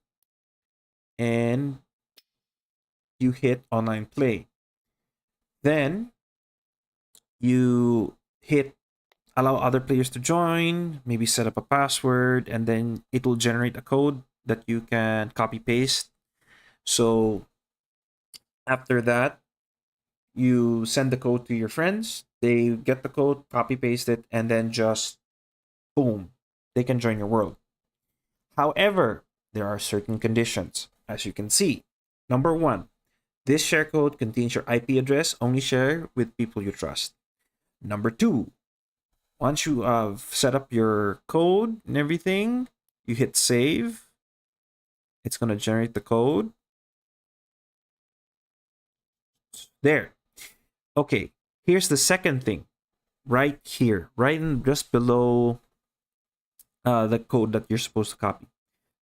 and you hit online play. Then you hit allow other players to join, maybe set up a password, and then it will generate a code that you can copy paste. So after that, you send the code to your friends, they get the code, copy paste it, and then just boom, they can join your world. However, there are certain conditions, as you can see. Number one, this share code contains your IP address, only share with people you trust. Number two, once you have set up your code and everything, you hit save. It's going to generate the code. There. Okay, here's the second thing. Right here, right in just below the code that you're supposed to copy.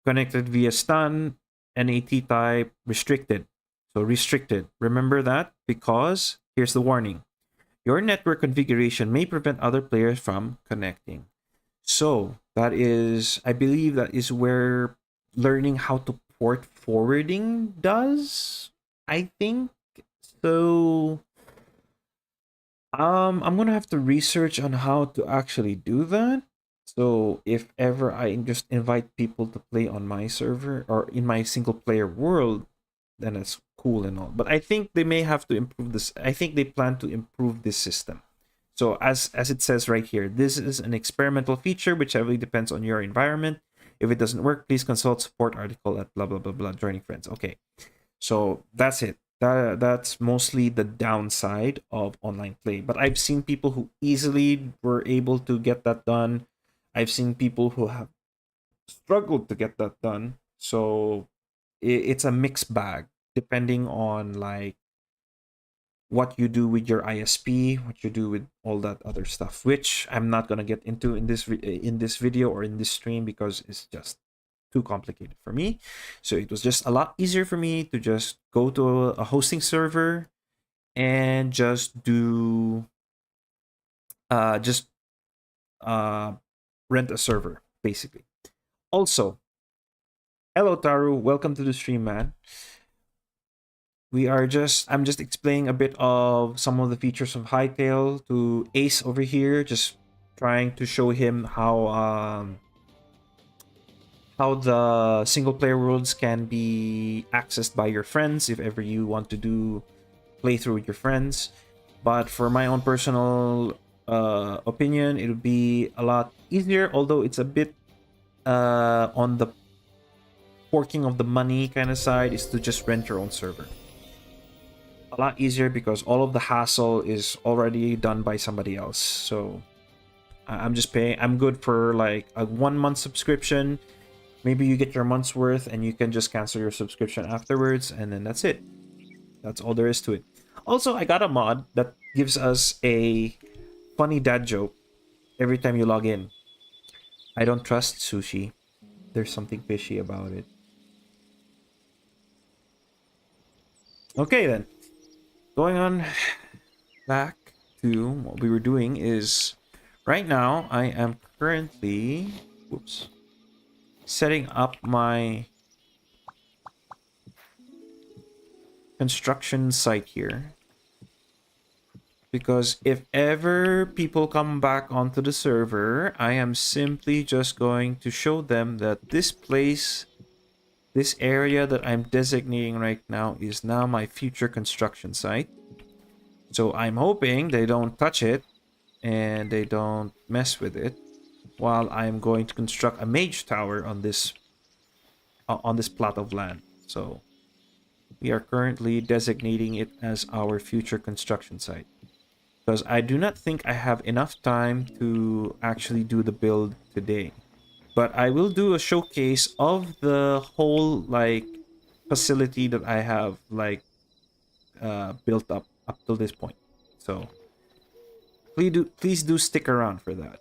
Connected via stun, NAT type, restricted. So restricted. Remember that because here's the warning. Your network configuration may prevent other players from connecting. So that is, I believe that is where learning how to port forwarding does, I think. So I'm gonna have to research on how to actually do that. So if ever I just invite people to play on my server or in my single player world, then it's cool and all. But I think they may have to improve this. I think they plan to improve this system. So as it says right here, this is an experimental feature which heavily depends on your environment. If it doesn't work, please consult support article at blah blah blah blah joining friends. Okay. So that's it. That's mostly the downside of online play. But I've seen people who easily were able to get that done. I've seen people who have struggled to get that done. So it's a mixed bag depending on like what you do with your ISP, what you do with all that other stuff, which I'm not gonna get into in this video or in this stream because it's just too complicated for me. So it was just a lot easier for me to just go to a hosting server and just do just rent a server basically. Also, hello Taru, welcome to the stream, man. I'm just explaining a bit of some of the features of Hightail to Ace over here, just trying to show him how the single player worlds can be accessed by your friends if ever you want to do playthrough with your friends. But for my own personal opinion, it would be a lot easier, although it's a bit on the forking of the money kind of side, is to just rent your own server. A lot easier because all of the hassle is already done by somebody else. So I'm just paying. I'm good for like a 1 month subscription. Maybe you get your month's worth and you can just cancel your subscription afterwards, and then that's it. That's all there is to it. Also, I got a mod that gives us a funny dad joke every time you log in. I don't trust sushi. There's something fishy about it. Okay then. Going on back to what we were doing is right now I am currently setting up my construction site here, because if ever people come back onto the server, I am simply just going to show them that this place, this area that I'm designating right now, is now my future construction site. So I'm hoping they don't touch it and they don't mess with it while I'm going to construct a mage tower on this plot of land. So we are currently designating it as our future construction site, because I do not think I have enough time to actually do the build today. But I will do a showcase of the whole like facility that I have like built up till this point. So please do stick around for that.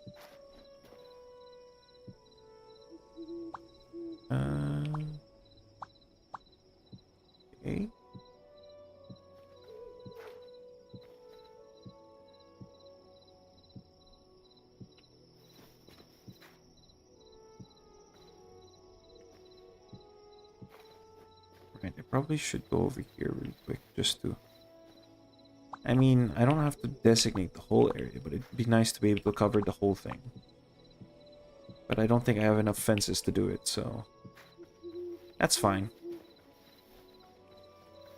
Okay. Right, I probably should go over here really quick just to... I mean, I don't have to designate the whole area, but it'd be nice to be able to cover the whole thing. But I don't think I have enough fences to do it, so... that's fine.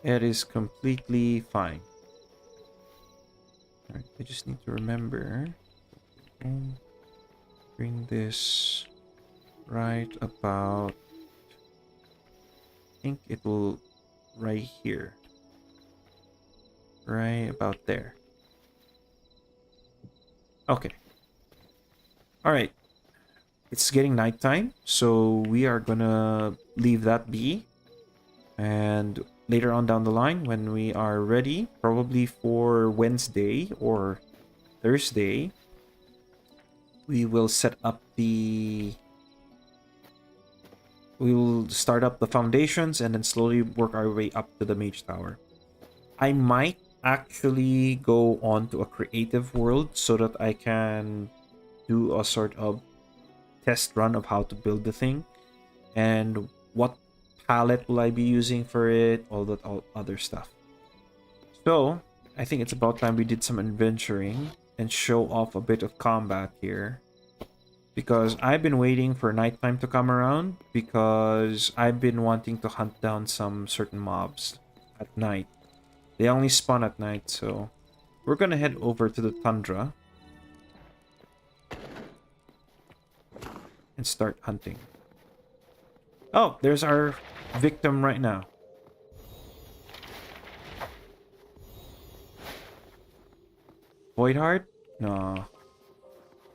It is completely fine. Alright, I just need to remember... bring this right about... I think it will right here. Right about there. Okay. Alright. It's getting nighttime, so we are gonna leave that be. And later on down the line, when we are ready, probably for Wednesday or Thursday, we will set up the... we will start up the foundations and then slowly work our way up to the mage tower. I might actually go on to a creative world so that I can do a sort of test run of how to build the thing and what palette will I be using for it, all other stuff. So I think it's about time we did some adventuring and show off a bit of combat here, because I've been waiting for nighttime to come around, because I've been wanting to hunt down some certain mobs at night. They only spawn at night, so we're gonna head over to the tundra and start hunting. Oh, there's our victim right now. Voidheart? No.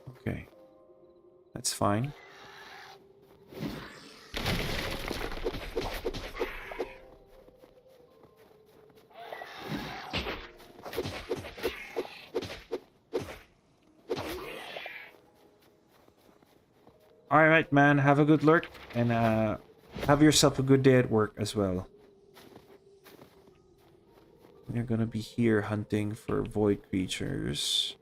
Okay. That's fine. All right, man. Have a good lurk, and have yourself a good day at work as well. We're gonna be here hunting for void creatures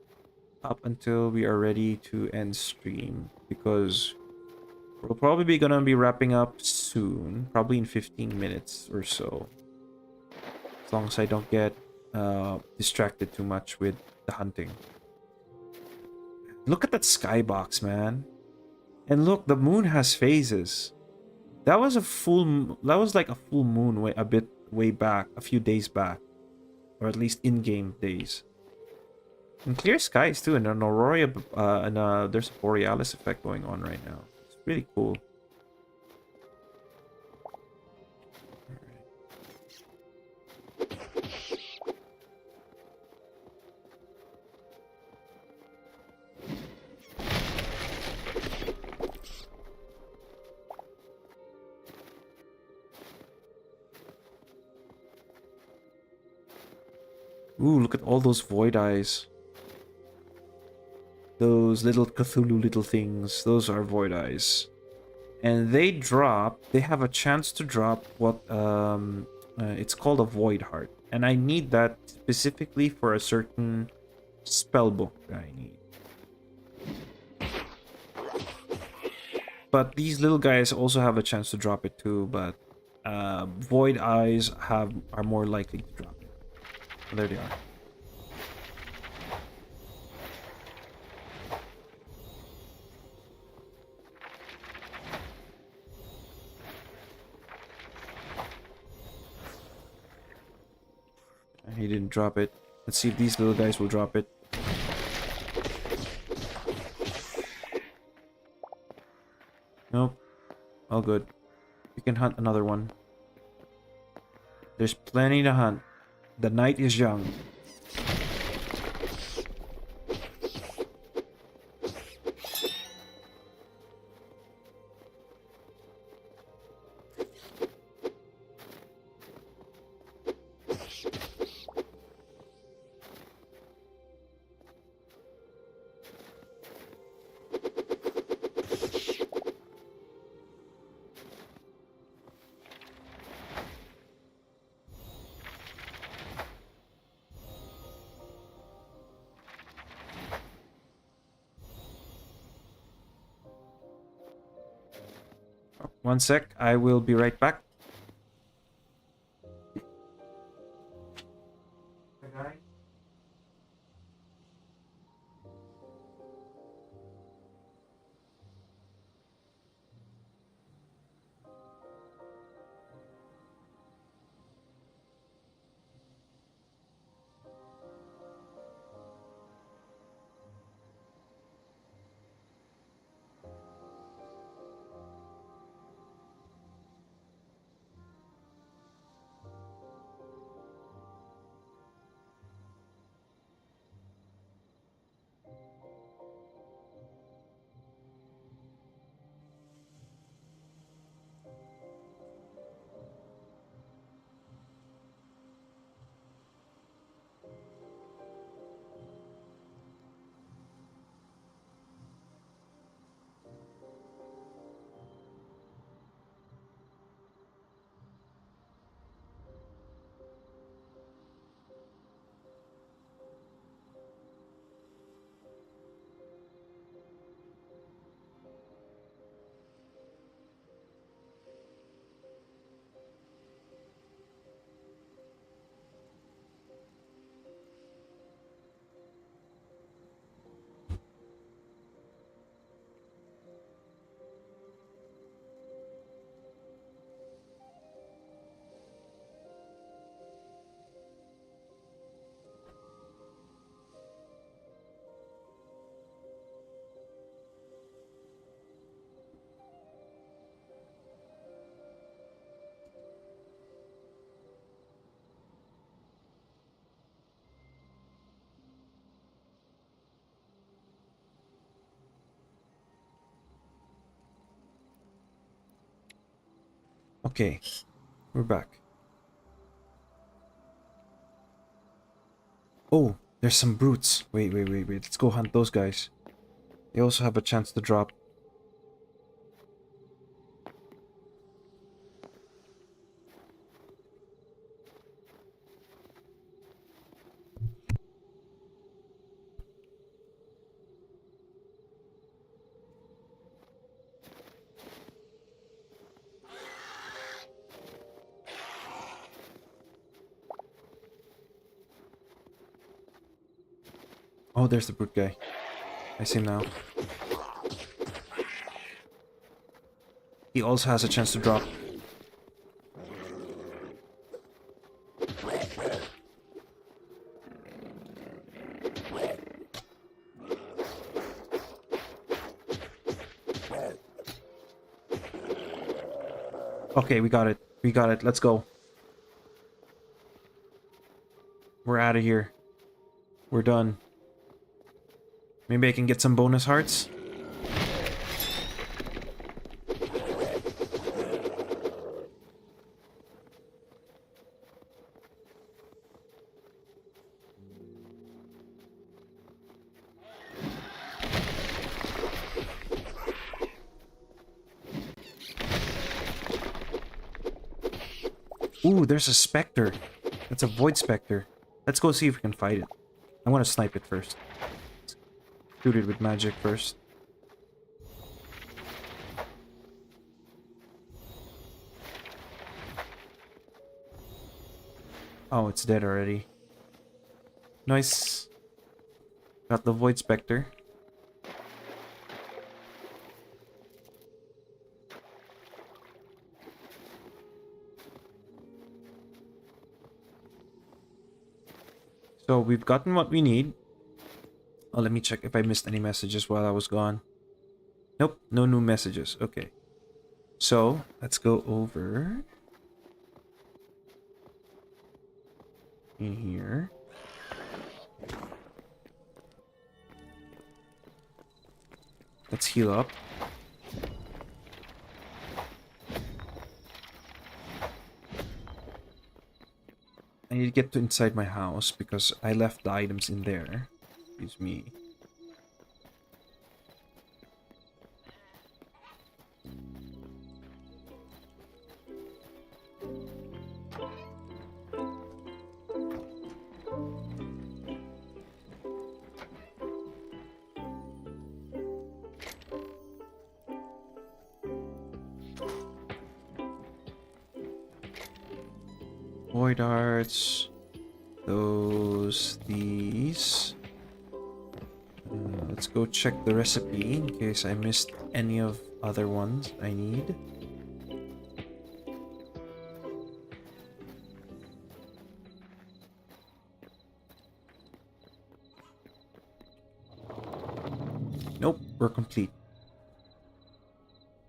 up until we are ready to end stream, because we'll probably be gonna be wrapping up soon, probably in 15 minutes or so. As long as I don't get distracted too much with the hunting. Look at that skybox, man. And look, the moon has phases. That was a that was like a full moon a bit way back, a few days back, or at least in-game days. And clear skies too, and an aurora, there's a borealis effect going on right now. It's really cool. Ooh, look at all those void eyes. Those little Cthulhu little things. Those are void eyes. And they have a chance to drop what, it's called a void heart. And I need that specifically for a certain spell book that I need. But these little guys also have a chance to drop it too, but void eyes are more likely to drop it. There they are. He didn't drop it. Let's see if these little guys will drop it. Nope. All good. We can hunt another one. There's plenty to hunt. The night is young. One sec, I will be right back. Okay, we're back. Oh, there's some brutes. Wait. Let's go hunt those guys. They also have a chance to drop. Oh, there's the brute guy. I see him now. He also has a chance to drop. Okay, we got it. We got it. Let's go. We're out of here. We're done. Maybe I can get some bonus hearts? Ooh, there's a specter. That's a void specter. Let's go see if we can fight it. I want to snipe it first. Shoot it with magic first. Oh, it's dead already. Nice. Got the void specter. So we've gotten what we need. Oh, let me check if I missed any messages while I was gone. Nope, no new messages. Okay. So, let's go over in here. Let's heal up. I need to get to inside my house because I left the items in there. Excuse me. Void arts. These. Let's go check the recipe in case I missed any of other ones I need. Nope, we're complete.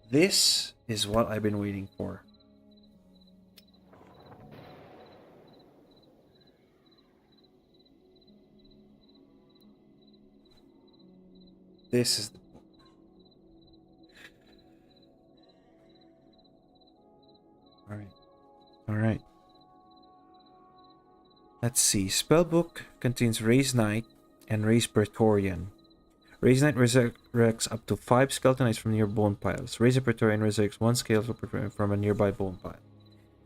This is what I've been waiting for. This is the book. Alright. Alright. Let's see. Spellbook contains Raise Knight and Raise Praetorian. Raise Knight resurrects up to 5 Skeletonites from near bone piles. Raise Praetorian resurrects 1 Skeleton from a nearby bone pile.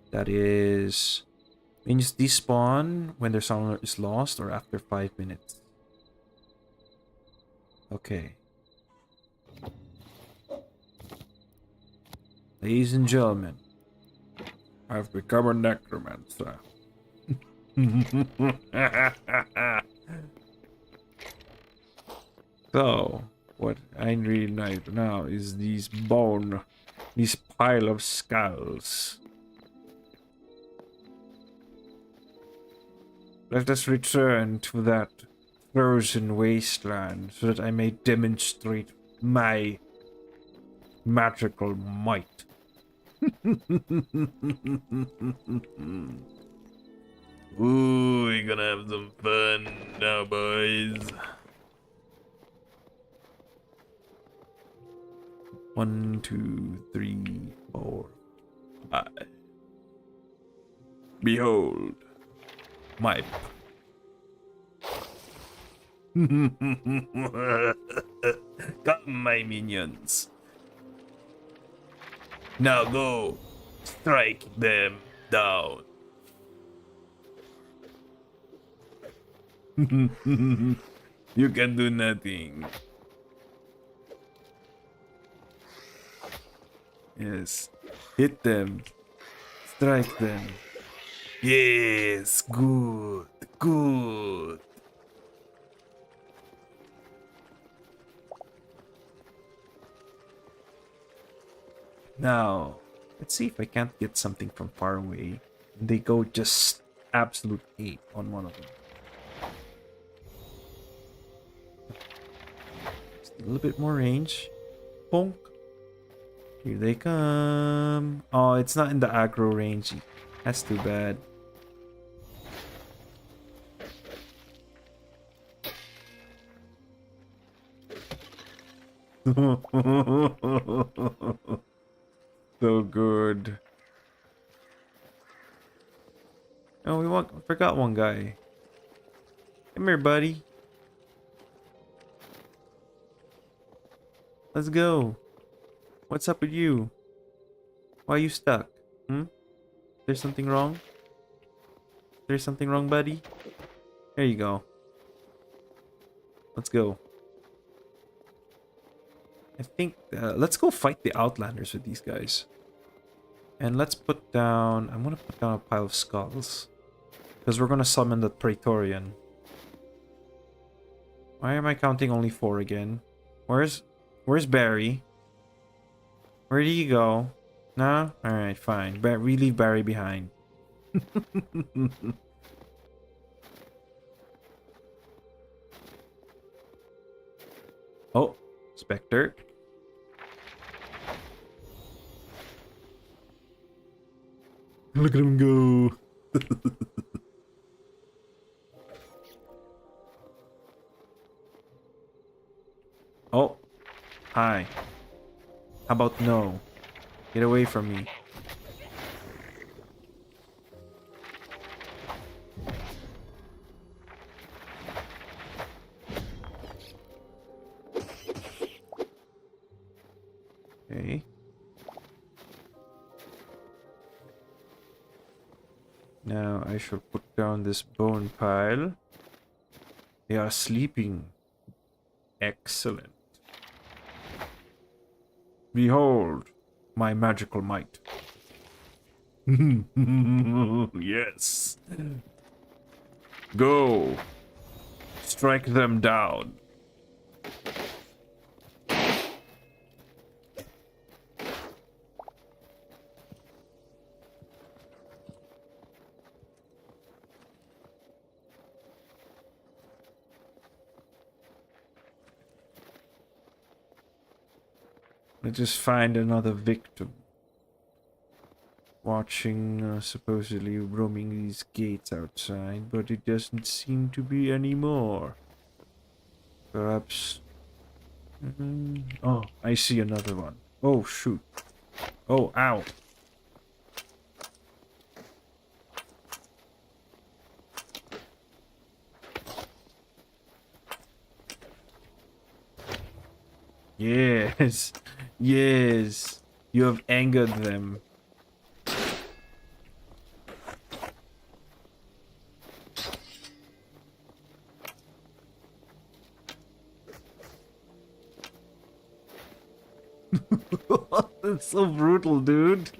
That is... Minions despawn when their summoner is lost or after 5 minutes. Okay. Ladies and gentlemen, I've become a necromancer. So, what I really need now is this pile of skulls. Let us return to that frozen wasteland so that I may demonstrate my magical might. Ooh, we're gonna have some fun now, boys. 1, 2, 3, 4, 5. Behold, my come, my minions. Now go, strike them down. You can do nothing. Yes, hit them, strike them. Yes, good, good. Now, let's see if I can't get something from far away. They go just absolute ape on one of them. Just a little bit more range. Bonk. Here they come. Oh, it's not in the aggro range. That's too bad. So good. Oh, we forgot one guy. Come here, buddy. Let's go. What's up with you? Why are you stuck? Hmm? There's something wrong? There's something wrong, buddy? There you go. Let's go. I think, let's go fight the Outlanders with these guys. And let's put down, I'm gonna put down a pile of skulls. Because we're gonna summon the Praetorian. Why am I counting only 4 again? Where's Barry? Where did he go? No? Alright, fine. We leave Barry behind. Oh, Spectre. Look at him go. Oh, hi. How about no? Get away from me. Okay. Now I shall put down this bone pile. They are sleeping. Excellent. Behold, my magical might. Yes. Go. Strike them down. Let's just find another victim. Watching, supposedly roaming these gates outside, but it doesn't seem to be anymore. Perhaps... Oh, I see another one. Oh, shoot. Oh, ow. Yes. Yes. You have angered them. That's so brutal, dude.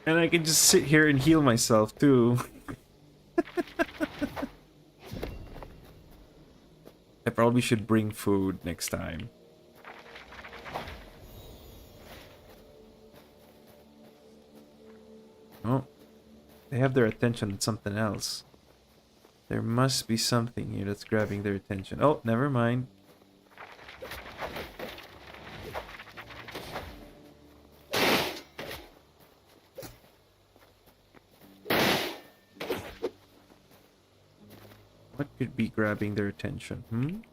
And I can just sit here and heal myself, too. I probably should bring food next time. Oh. They have their attention on something else. There must be something here that's grabbing their attention. Oh, never mind. What could be grabbing their attention?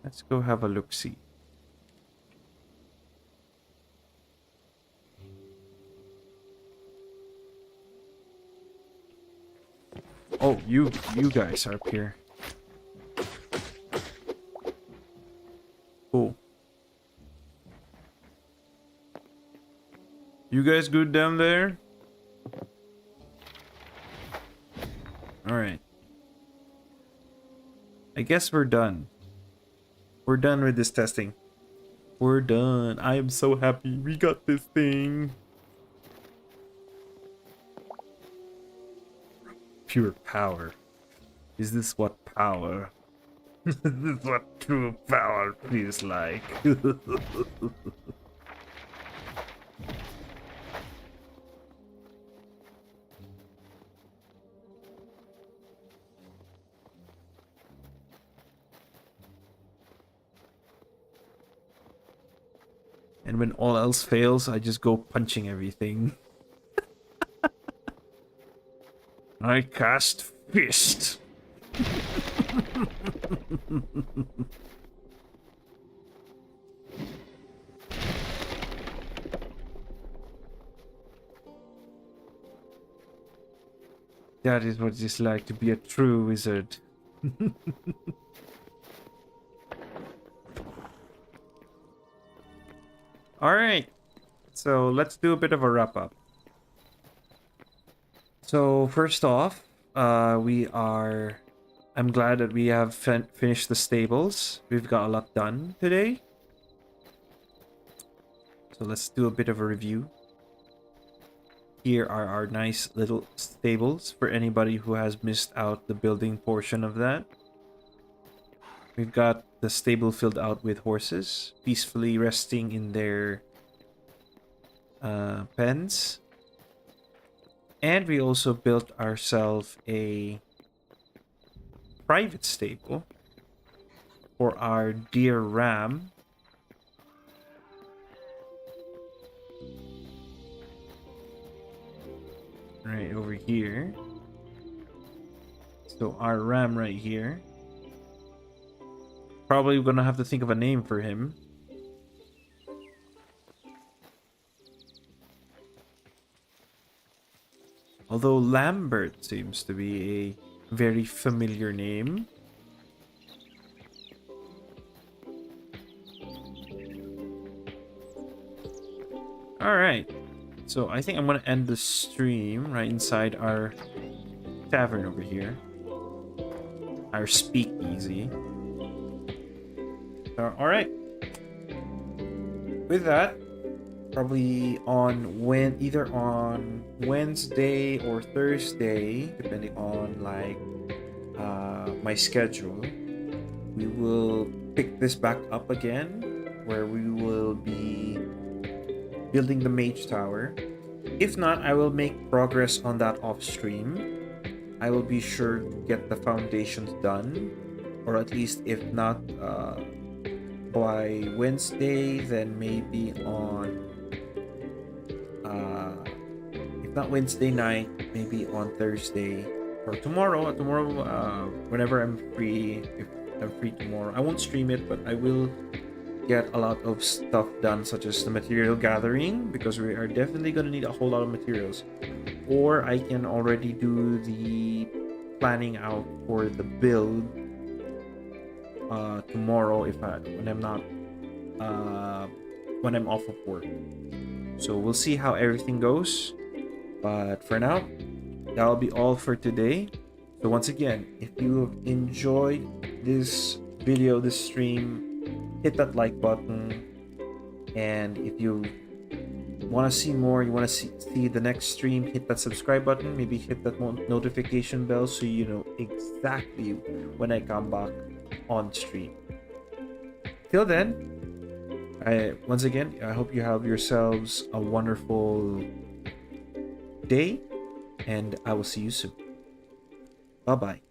Let's go have a look-see. Oh, you guys are up here. Cool. You guys good down there? Alright. I guess we're done. We're done with this testing. We're done. I am so happy we got this thing. Pure power. Is this what power This is what true power feels like. And when all else fails, I just go punching everything. I cast Fist. That is what it's like to be a true wizard. Alright, so let's do a bit of a wrap up. So first off, I'm glad that we have finished the stables. We've got a lot done today. So let's do a bit of a review. Here are our nice little stables for anybody who has missed out the building portion of that. We've got the stable filled out with horses, peacefully resting in their pens. And we also built ourselves a private stable for our dear ram. Right over here. So our ram right here. Probably gonna have to think of a name for him. Although Lambert seems to be a very familiar name. Alright. So I think I'm gonna end the stream right inside our tavern over here. Our speakeasy. Alright. With that, probably either on Wednesday or Thursday, depending on like my schedule, we will pick this back up again, where we will be building the Mage Tower. If not, I will make progress on that off stream. I will be sure to get the foundations done, or at least if not by Wednesday, then maybe on if not Wednesday night, maybe on Thursday or tomorrow. Whenever I'm free, if I'm free tomorrow, I won't stream it, but I will get a lot of stuff done, such as the material gathering, because we are definitely going to need a whole lot of materials. Or I can already do the planning out for the build tomorrow when I'm off of work. So we'll see how everything goes. But for now, that'll be all for today. So once again, if you enjoyed this video, this stream, hit that like button. And if you want to see more, you want to see the next stream, hit that subscribe button. Maybe hit that notification bell so you know exactly when I come back on stream. Till then, once again, I hope you have yourselves a wonderful day, and I will see you soon. Bye bye.